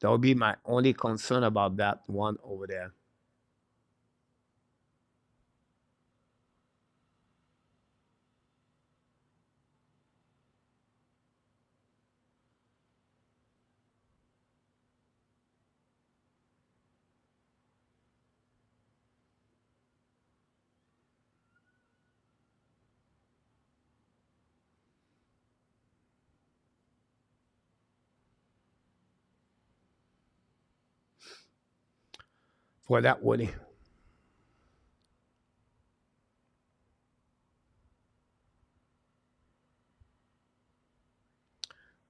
That would be my only concern about that one over there. For that, Woody.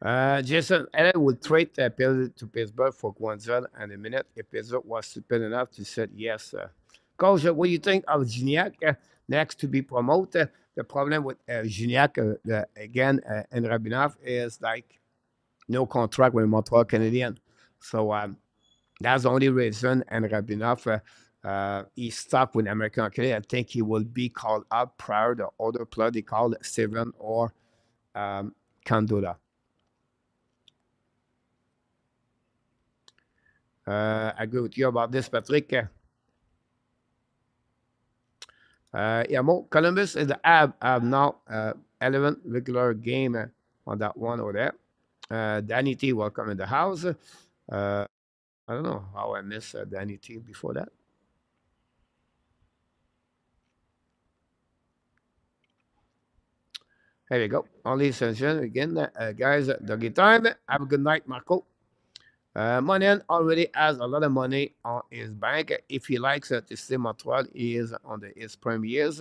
Jason Allen would trade to Pittsburgh for Guanzel in a minute if Pittsburgh was stupid enough to say yes. Coach, what do you think of Gignac next to be promoted? The problem with Gignac, again, and Rabinov is like no contract with the Montreal Canadiens. So that's the only reason. And Rabinov, he's stuck with American Canadian. I think he will be called up prior to other player they called Steven or Candola. I agree with you about this, Patrick. Yeah, more Columbus is the have now 11 regular game on that one over there. Danny T, welcome in the house. I don't know how I missed Danny T before that. There we go. Only session again, guys. Doggy time. Have a good night, Marco. Monahan already has a lot of money on his bank. If he likes to stay Montreal, he is on his prime years.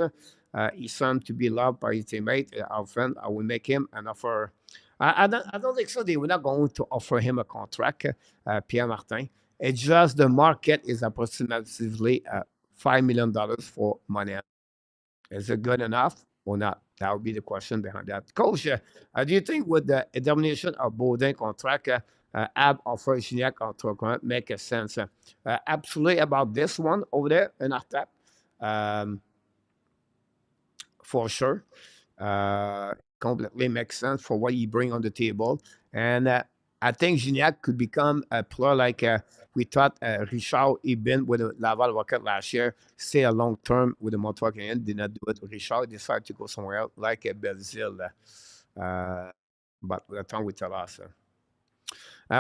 He's some to be loved by his teammate. Our friend, I will make him an offer. I don't think so. They were not going to offer him a contract, Pierre Martin. It's just the market is approximately $5 million for Monahan. Is it good enough or not? That would be the question behind that. Coach, do you think with the determination of Baudin contract, Ab offer Gignac contract make a sense? Absolutely about this one over there in our tap, um, for sure. Completely makes sense for what he bring on the table. And I think Gignac could become a player like we thought Richard he been with the Laval Rocket last year, stay a long term with the Montreal Canadiens, did not do it. Richard decided to go somewhere else, like Brazil. But the time we tell us.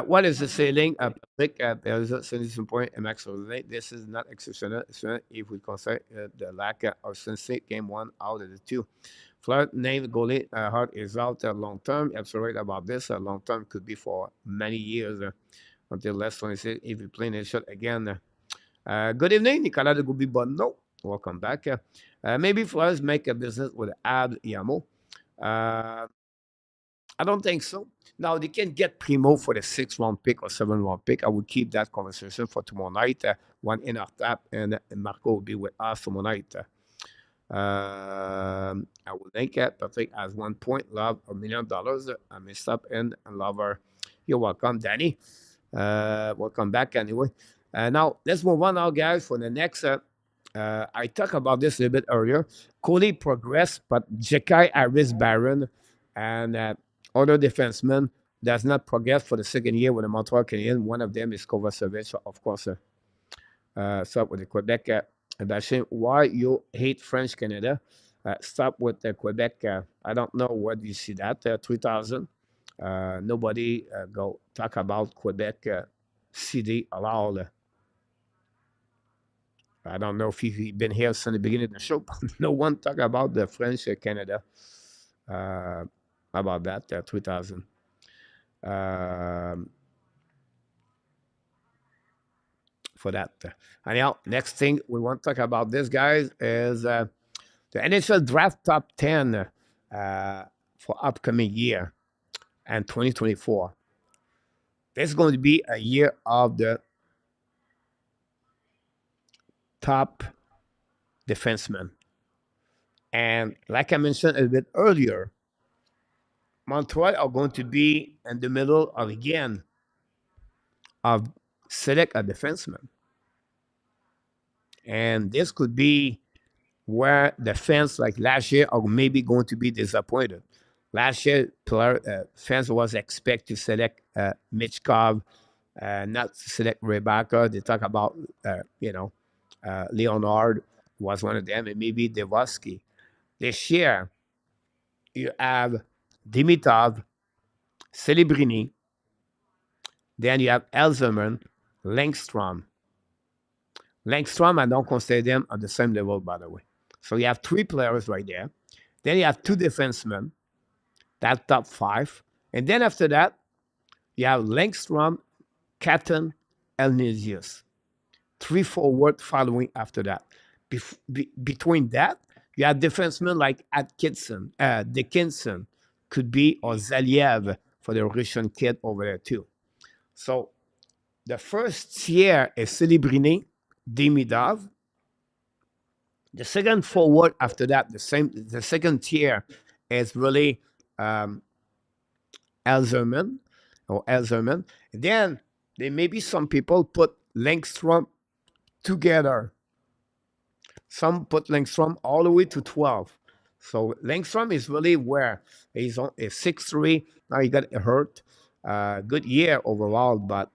What is the ceiling? Patrick, there is a significant point in max relate. This is not exceptional if we consider the lack of sensei game one out of the two. Flood named goalie Hart is out long term. Absolutely right about this. Long term could be for many years until less 26 if we play in shot again. Good evening, Nicolas de Goubi Bonno. Welcome back. Maybe Flores make a business with Ab Yamo. Uh, I don't think so. Now they can get Primo for the 6th round pick or 7th round pick. I would keep that conversation for tomorrow night. One in our tap, and Marco will be with us tomorrow night. I would think it. Patrick has 1 point. Love $1 million. I messed up and lover. You're welcome, Danny. Welcome back anyway. Now let's move on now, guys, for the next. I talked about this a little bit earlier. Cody progressed, but Jekai Harris Barron and other defensemen does not progress for the second year with the Montreal Canadiens. One of them is Kovacevic, of course. Stop with the Quebec bashing. Why you hate French Canada? Stop with the Quebec. I don't know what you see that 3000. Nobody go talk about Quebec CD at all. I don't know if you've been here since the beginning of the show. No one talk about the French Canada. Uh, how about that? 3,000. Um, for that. Anyhow, next thing we want to talk about this, guys, is the NHL Draft Top 10 for upcoming year and 2024. This is going to be a year of the top defensemen. And like I mentioned a bit earlier, Montreal are going to be in the middle of again of select a defenseman. And this could be where the fans like last year are maybe going to be disappointed. Last year, fans was expect to select Mitchkov, not to select Rebecca. They talk about, Leonard was one of them, and maybe Devosky. This year, you have Dimitov, Celebrini, then you have Elzerman, Langstrom. Langstrom, I don't consider them on the same level, by the way. So you have three players right there. Then you have two defensemen, that top five. And then after that, you have Langstrom, Catton, Elnesius. Three forward following after that. Between that, you have defensemen like Atkinson, Dickinson, could be, or Zaliev for the Russian kid over there too. So the first tier is Celebrini, Demidov. The second forward after that, the second tier is really um, Elzerman or Elzerman. Then there may be some people put Langstrom together. Some put Langstrom all the way to 12. So Langstrom is really where he's on a 6'3". Now he got hurt. Good year overall, but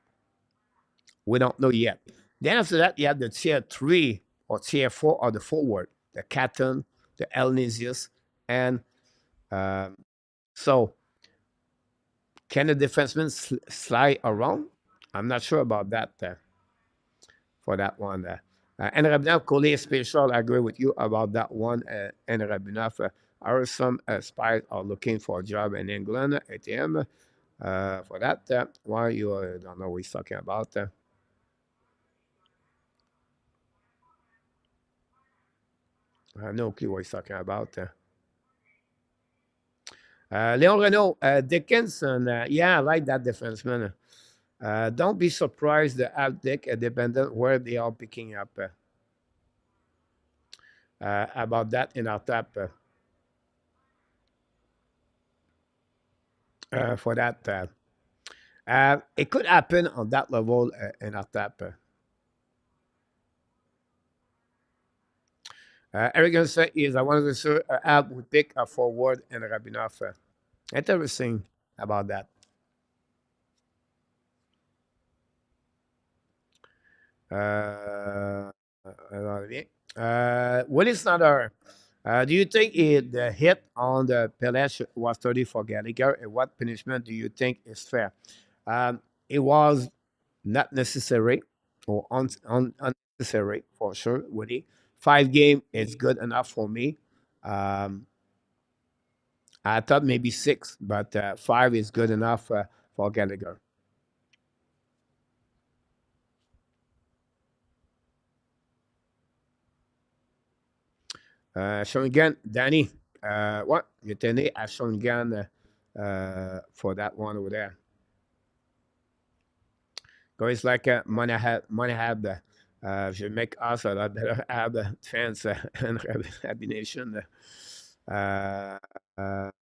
we don't know yet. Then after that, you have the tier 3 or tier 4 or the forward, the Catton, the Elnesius, and so can the defenseman slide around? I'm not sure about that for that one. And Rabinov, Collier Special, I agree with you about that one. And Rabinov, are some spies are looking for a job in England, ATM, for that. Why you don't know what he's talking about. I have no clue what he's talking about. Leon Renault, Dickinson, yeah, I like that defenseman. Don't be surprised the Dick, dependent where they are picking up about that in our top for that. It could happen on that level in our top. Eric Gunsa is one of the sure app would pick a forward and Rabinov. Interesting about that. Willie Snyder, do you think the hit on the Pelech was 30 for Gallagher? And what punishment do you think is fair? It was not necessary or unnecessary for sure, Woody. 5 game is good enough for me. Um, I thought maybe 6, but 5 is good enough for Gallagher. Shawinigan, Danny, what? You tenais à Shawinigan for that one over there. Guys like Monahan, je make us a lot better have fans and Habs Nation.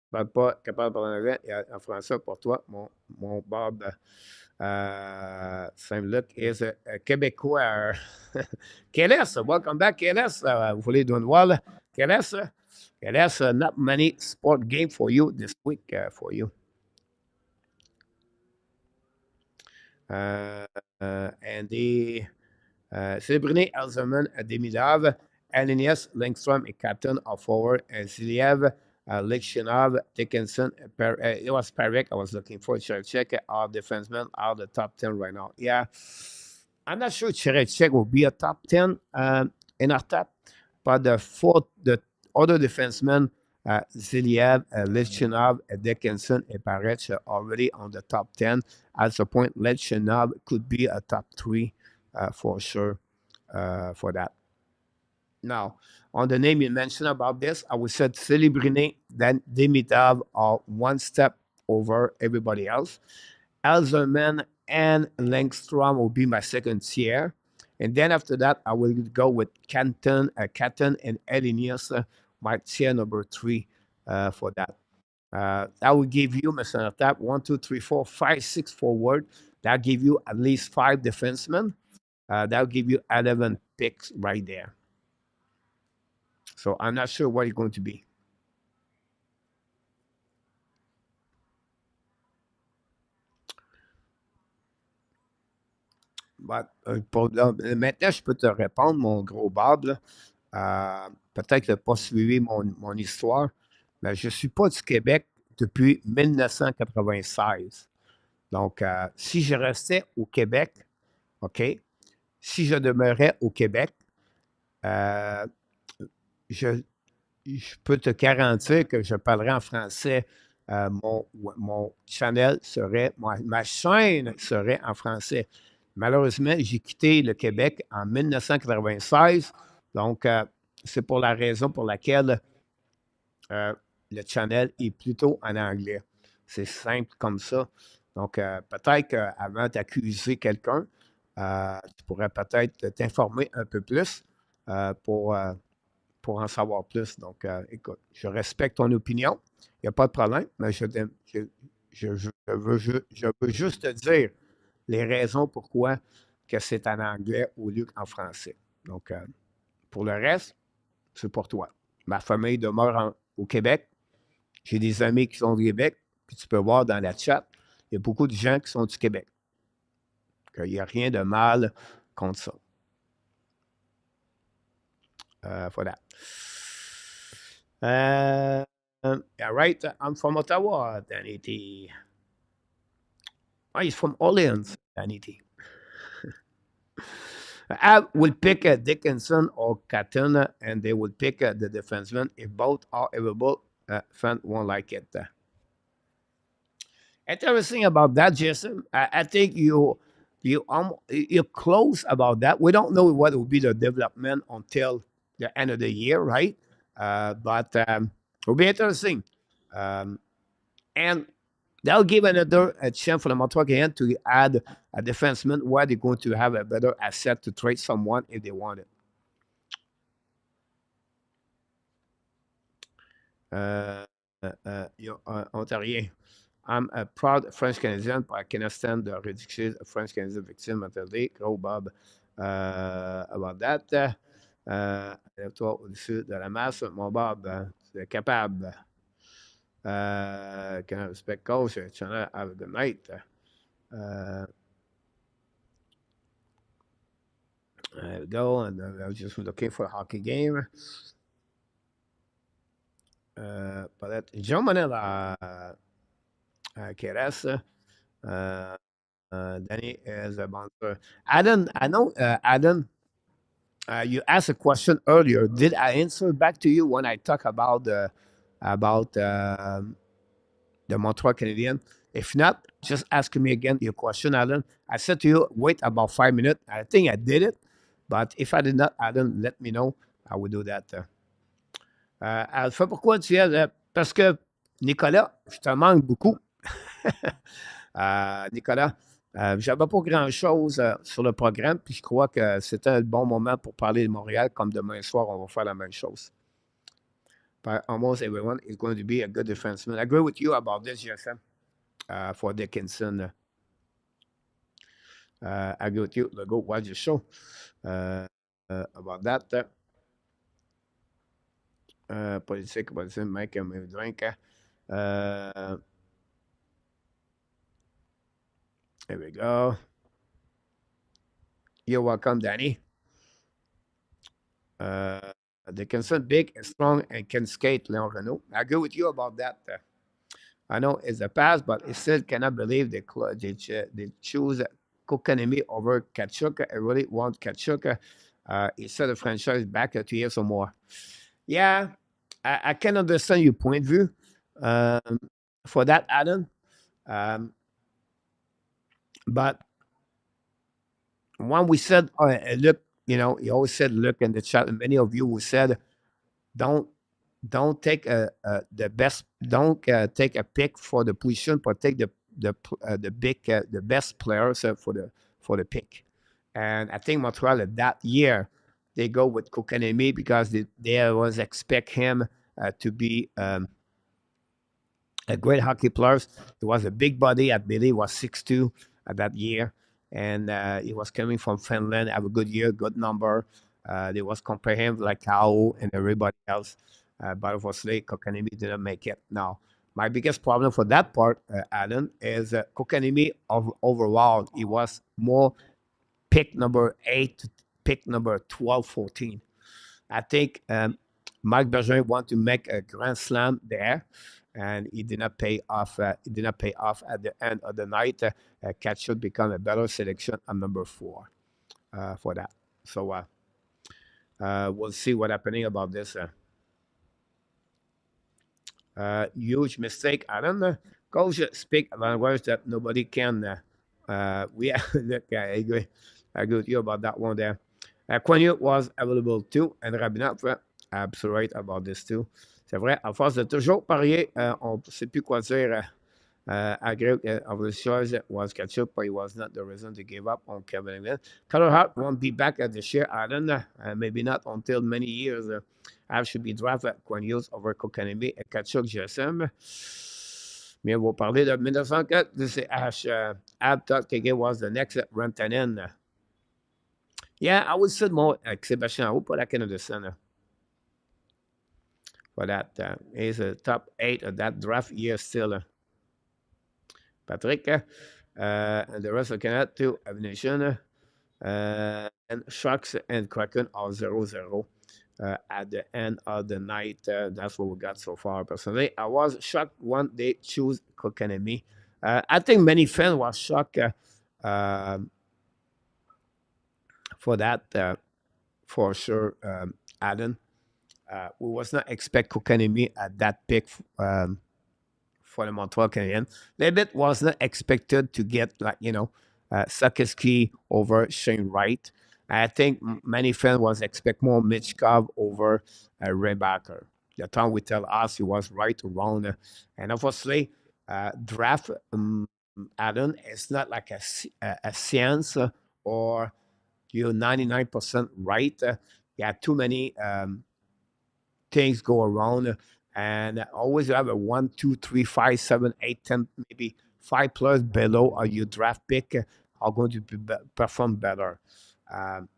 Parle pas capable de parler anglais et en français pour toi, mon Bob. Saint-Luc is a Québécois. KLS, welcome back, KLS. Vous voulez doing well? KLS, KLS, not many sport game for you this week for you. Andy, Célébriné, Elzerman, Demidov, Alinius, Lindstrom et Captain are forward, and Ziliev, Likshinov, Dickinson, it was Perrick I was looking for. Check our defensemen are the top 10 right now. Yeah, I'm not sure Check will be a top 10 in our top, but the other defensemen, Ziliev, Lichinov, Dickinson, and Paretz are already on the top 10. At the point, Lichinov could be a top 3 for sure for that. Now, on the name you mentioned about this, I would say Celebrine, then Dimitrov are one step over everybody else. Elzerman and Langstrom will be my second tier. And then after that, I will go with Canton and Elenius, my tier number 3 for that. That will give you, Mr. Tap, 1, 2, 3, 4, 5, 6 forward. That'll give you at least 5 defensemen. That'll give you 11 picks right there. So I'm not sure what it's going to be. Maintenant, je peux te répondre, mon gros Bob. Là. Peut-être que tu n'as pas suivi mon histoire, mais je ne suis pas du Québec depuis 1996. Donc, si je restais au Québec, OK, si je demeurais au Québec, euh, je, je peux te garantir que je parlerai en français. Mon channel serait, ma chaîne serait en français. Malheureusement, j'ai quitté le Québec en 1996. Donc, c'est pour la raison pour laquelle euh, le channel est plutôt en anglais. C'est simple comme ça. Donc, peut-être qu'avant d'accuser quelqu'un, tu pourrais peut-être t'informer un peu plus euh, pour, euh, pour en savoir plus. Donc, écoute, je respecte ton opinion. Il n'y a pas de problème, mais je veux juste te dire les raisons pourquoi que c'est en anglais au lieu qu'en français. Donc, pour le reste, c'est pour toi. Ma famille demeure au Québec. J'ai des amis qui sont du Québec. Puis tu peux voir dans la chat, il y a beaucoup de gens qui sont du Québec. Il n'y a rien de mal contre ça. Voilà. Yeah, right. I'm from Ottawa, Danny T. Oh, he's from Orleans, Danny T. I will pick Dickinson or Catton, and they will pick the defenseman. If both are available, fan won't like it. Interesting about that, Jason. I think you're close about that. We don't know what will be the development until the end of the year, right? But it'll be interesting. Um, and that'll give another a chance for the Montreal Canadiens to add a defenseman where they're going to have a better asset to trade someone if they want it. Ontarien. I'm a proud French Canadian, but I cannot stand the ridiculous French Canadian victim mentality. Gros Bob about that. Toi au-dessus de la masse, mon Bob, tu es capable. Can I respect coach? Have a good night. There we go. And I was just looking for a hockey game. But Jean Monel qui reste. Danny is a monster. Adam, I know, Adam, you asked a question earlier. Did I answer back to you when I talk about the Montreal Canadiens? If not, just ask me again your question, Alan. I said to you, wait about 5 minutes. I think I did it, but if I did not, Alan, let me know. I will do that. Alpha, pourquoi tu es? Parce que, Nicolas, je te manque beaucoup. Nicolas, j'avais pas grand-chose sur le programme, puis je crois que c'était un bon moment pour parler de Montréal, comme demain soir, on va faire la même chose. But almost everyone is going to be a good defenseman. I agree with you about this, Jason, for Dickinson. I agree with you. Go watch the show about that. Politique, make him drink. There we go. You're welcome, Danny. Dickinson, big and strong and can skate, Leon Renault. I agree with you about that. I know it's a pass, but I still cannot believe they choose Kokanemi over Kachuk. I really want Kachuk. He set the franchise back 2 years or more. Yeah, I can understand your point of view um, for that, Adam. Um, but when we said, look, you always said, look in the chat, and many of you who said, don't don't take the best, don't take a pick for the position, but take the best players for the pick. And I think Montreal that year they go with Kokanemi because they was expect him to be a great hockey player. He was a big body. I believe he was 6'2" at that year. And he was coming from Finland, have a good year, good number. They was compare him like Kao and everybody else. But unfortunately, Kokanemi didn't make it. Now, my biggest problem for that part, Alan, is Kokanemi overall, he was more pick number 8 to pick number 12, 14. I think Mike Bergeron want to make a grand slam there, and he did not pay off. It did not pay off at the end of the night. Cat should become a better selection at number 4 for that. So we'll see what happening about this. Huge mistake. I don't know. Coach speak a language that nobody can. We look. I agree. I agree with you about that one there. Quagno was available too, and Rabinov, absolute about this too. C'est vrai, à force de toujours parier, on ne sait plus quoi dire. Agree of the choice was Ketchup, but he was not the reason to give up on Kevin England. Carter Hart won't be back at the share island, maybe not until many years. I should be drafted at Quagnos over Kokanemi et Kachuk GSM. Mais on va parler de 1904. This is Ash. Ab thought Kege was the next Rantanen. Yeah, I would say more like Sebastian Aho, but I can understand for that. He's a top 8 of that draft year still. Patrick, and the rest of Canada too, Habs Nation, and Sharks and Kraken are 0-0 at the end of the night. That's what we got so far. Personally, I was shocked when they choose Kokanemi. I think many fans were shocked for that, for sure, Adam. We was not expect Kokanemi at that pick for the Montreal Canadiens. Lebet was not expected to get Sakiski over Shane Wright. I think many fans was expect more Mitchkov over Rebacker. The time we tell us he was right around, and obviously draft Adam is not like a science or you're 99% right. You have too many things go around, and always have a 1, 2, 3, 5, 7, 8, 10, maybe 5 players below your draft pick are going to perform better.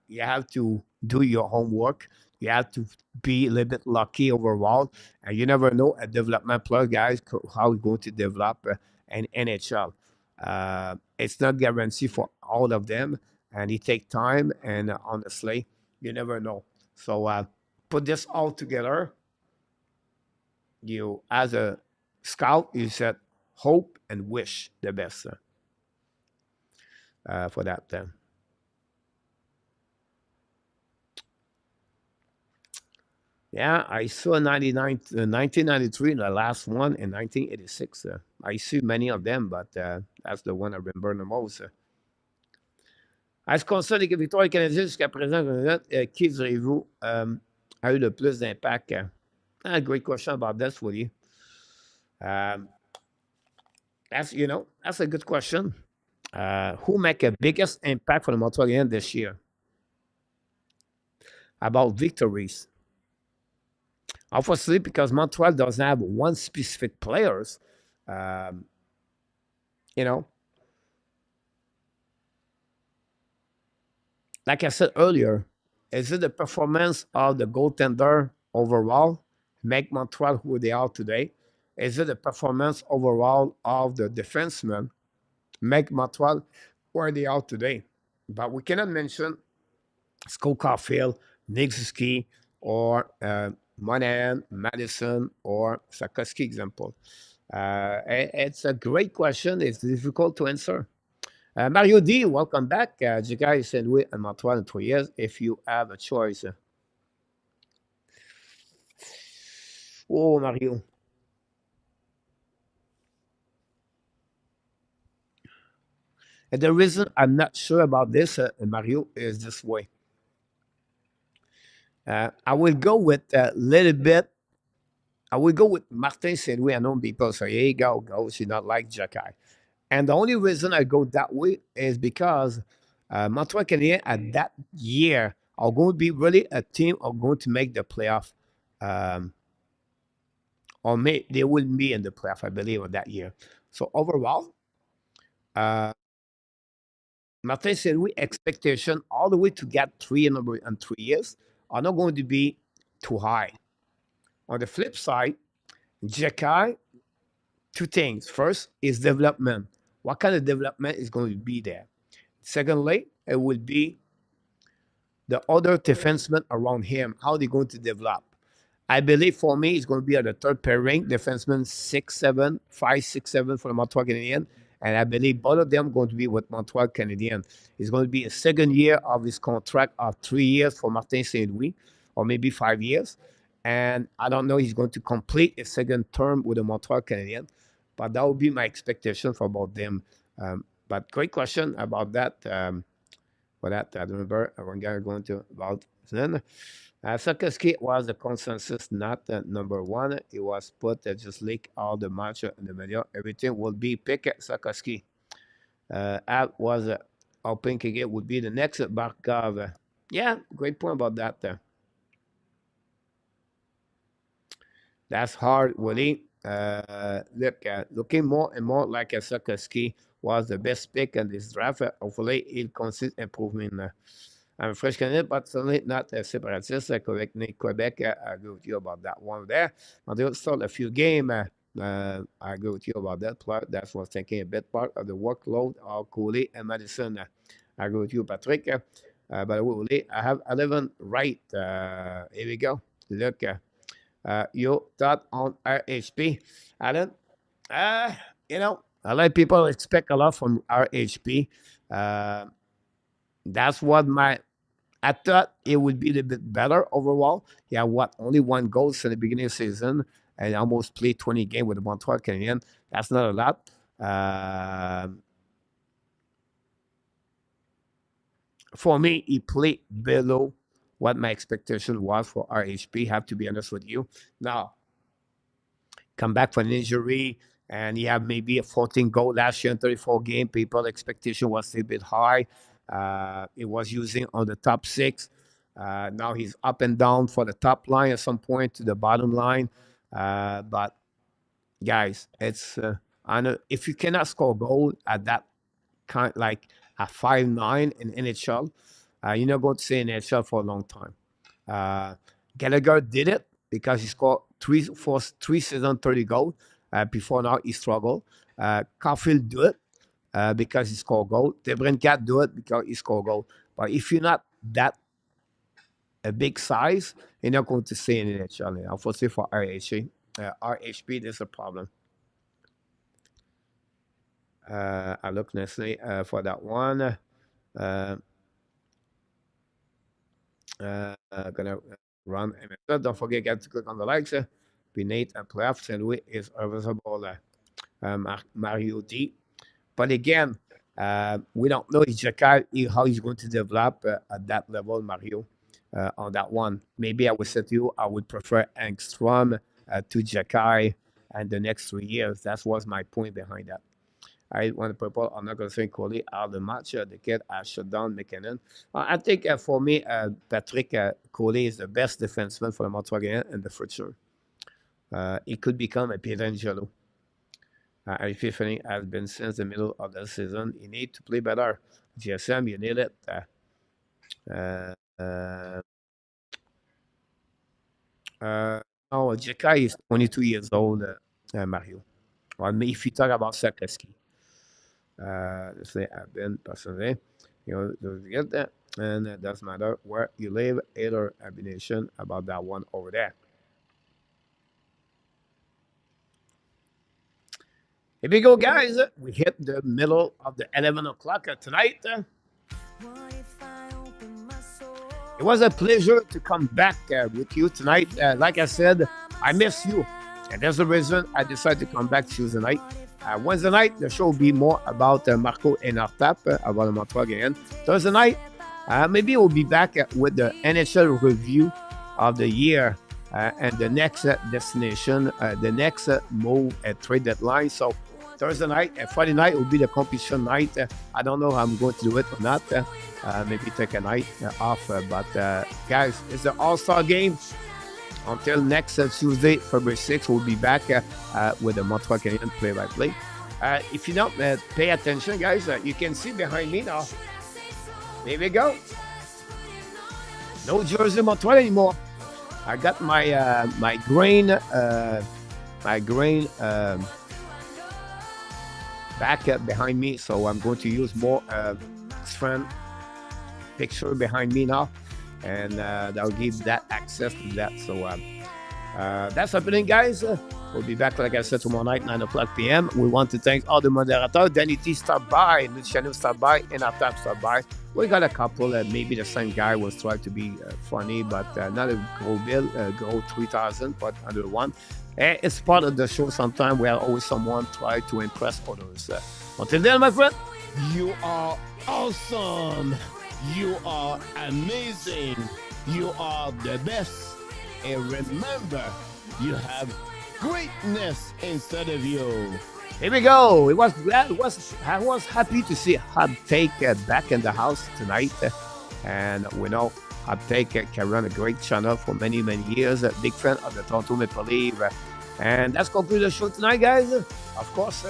You have to do your homework. You have to be a little bit lucky overall, and you never know a development player, guys, how he's going to develop an NHL. It's not guaranteed for all of them, and it takes time. And honestly, you never know. So put this all together. You, as a scout, you said hope and wish the best for that. Yeah, I saw 1993 in the last one in 1986. I see many of them, but that's the one I remember the most. À ce concerne l'équipe victoire canadienne jusqu'à présent, qui direz-vous a eu le plus d'impact? Great question about this, Woody. That's a good question. Who make a biggest impact for the Montreal Canadiens this year? About victories. Obviously, because Montreal doesn't have one specific players, um, you know, like I said earlier, is it the performance of the goaltender overall make Montreal who they are today? Is it the performance overall of the defenseman make Montreal where they are today? But we cannot mention Scott Caulfield, Nick Suzuki, or Monahan, Madison, or Sakoski example. It's a great question. It's difficult to answer. Mario D, welcome back. You guys said we and Montreal in 2 years if you have a choice. Oh, Mario. And the reason I'm not sure about this, Mario, is this way. I will go with a little bit. I will go with Martin Saint Louis. I know people say, hey, go. She not like Jacky. And the only reason I go that way is because Montreal Canadiens at that year are going to be really a team are going to make the playoff. Um, they will be in the playoff, I believe, on that year. So overall, uh, Martin Saint Louis expectation all the way to get in 3 years are not going to be too high. On the flip side, Jacky, two things. First is development. What kind of development is going to be there? Secondly, it will be the other defensemen around him, how they're going to develop. I believe for me, it's going to be at the third pairing, defenseman 6'7", 5'6", 7 for the Montreal Canadiens. And I believe both of them going to be with Montreal Canadiens. It's going to be a second year of his contract of 3 years for Martin St. Louis, or maybe 5 years. And I don't know he's going to complete a second term with the Montreal Canadiens, but that would be my expectation for both them. But great question about that. For that, I remember one guy going to about then. Sakaski was the consensus, not number one. It was put just leak all the match in the media. Everything will be pick Sakaski. Al was hoping it would be the next Barkov. Yeah, great point about that. That's hard, Willie. Looking more and more like a Sakaski was the best pick in this draft. Hopefully, he'll consist improvement. I'm a French Canadian, but certainly not a separatist. Correct, Quebec. I agree with you about that one there. Until start a few games. I agree with you about that part. That's what's taking a bit part of the workload of Cooley and Madison. I agree with you, Patrick. By the way, I have 11 right. Here we go. Look, your thought on RHP, Alan? Uh, a lot of people expect a lot from RHP. Uh, that's what I thought it would be a little bit better overall. He had only one goal in the beginning of the season and almost played 20 games with the Montreal Canadiens. That's not a lot. For me, he played below what my expectation was for RHP. Have to be honest with you. Now, come back from an injury, and he had maybe a 14 goal last year in 34 games. People expectation was a bit high. It was using on the top six. Now he's up and down for the top line at some point to the bottom line. But guys, it's I know if you cannot score goal at that kind like at 5'9" in NHL, you're not going to stay in NHL for a long time. Uh, Gallagher did it because he scored three season 30 goals. Before now, he struggled. Caulfield do it because he scored goal. Debrincat do it because he scored goal. But if you're not that a big size, you're not going to stay in the NHL. Unfortunately for RHP, there's a problem. I look nicely for that one. Gonna run MSF. Don't forget, guys, to click on the likes. Beneath and playoff, St. Louis is visible. Mario D. But again, we don't know how he's going to develop at that level, Mario, on that one. Maybe I would say to you, I would prefer Engstrom to Jacky and the next 3 years. That was my point behind that. I want to people I'm not going to say Coley out of the match. The kid shut down McKinnon. I think for me, Patrick Coley is the best defenseman for the Montreal Canadiens in the future. He could become a Pietrangelo. Epiphany has been since the middle of the season. You need to play better. GSM, you need it. No, Jacky is 22 years old, Mario. Well, if you talk about Sakaski. Let's say I've been personally, you get that, and it doesn't matter where you live, either nation about that one over there. Here we go, guys. We hit the middle of the 11 o'clock tonight. It was a pleasure to come back with you tonight. Like I said, I miss you. And that's the reason I decided to come back Tuesday night. Wednesday night, the show will be more about Marco and Artap, about the Montreal Canadiens. Thursday night, maybe we'll be back with the NHL review of the year and the next destination, the next move at trade deadline. So Thursday night and Friday night will be the competition night. I don't know how I'm going to do it or not. Maybe take a night off. But guys, it's the All-Star game. Until next Tuesday, February 6th, we'll be back with the Montreal Canadiens play-by-play. If you don't pay attention, guys, you can see behind me now. There we go. No jersey Montreal anymore. I got my grain back behind me, so I'm going to use more different picture behind me now, and that'll give that access to that. So that's happening, guys. We'll be back, like I said, tomorrow night, 9 o'clock p.m. We want to thank all the moderators. Danny T stopped by, Luciano stopped by, and Artap stopped by. We got a couple, maybe the same guy was trying to be funny, but not a Grow Bill, Grow 3000, but another one. It's part of the show sometimes where always someone try to impress others. Until then, my friend, You are awesome. You are amazing. You are the best. And remember, you have greatness inside of you. here we go. I was happy to see Hub Take back in the house tonight. And we know Hub Take can run a great channel for many, many years. A big fan of the Toronto Maple Leafs. And that's conclude the show tonight, guys. Of course,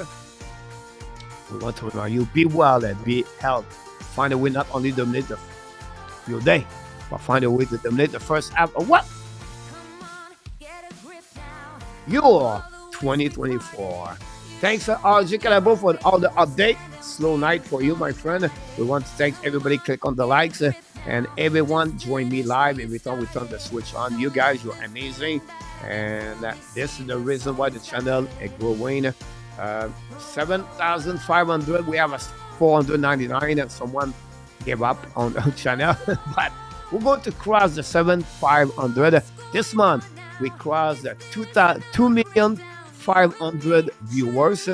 we want to remind you, be well and be healthy. Find a way not only dominate your day, but find a way to dominate the first half of what? Your 2024. Thanks, RJ Calabo, for all the update. Slow night for you, my friend. We want to thank everybody. Click on the likes and everyone join me live every time we turn the switch on. You guys, you're amazing. And this is the reason why the channel is growing. 7,500. We have a 499 and someone gave up on the channel. But we're going to cross the 7,500 this month. We crossed the 2,500,000 viewers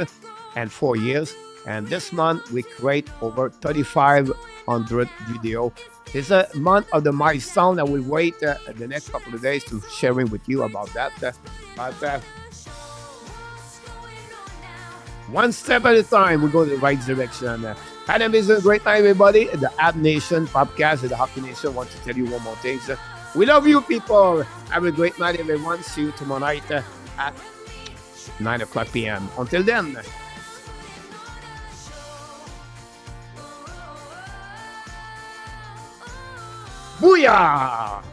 in 4 years. And this month we create over 3,500 video. It's a month of the milestone that we wait the next couple of days to sharing with you about that. But one step at a time, we go in the right direction. Had an amazing, great night, everybody. The Habs Nation Podcast and the Hockey Nation want to tell you one more thing. We love you, people. Have a great night, everyone. See you tomorrow night at 9 o'clock p.m. Until then. Booyah!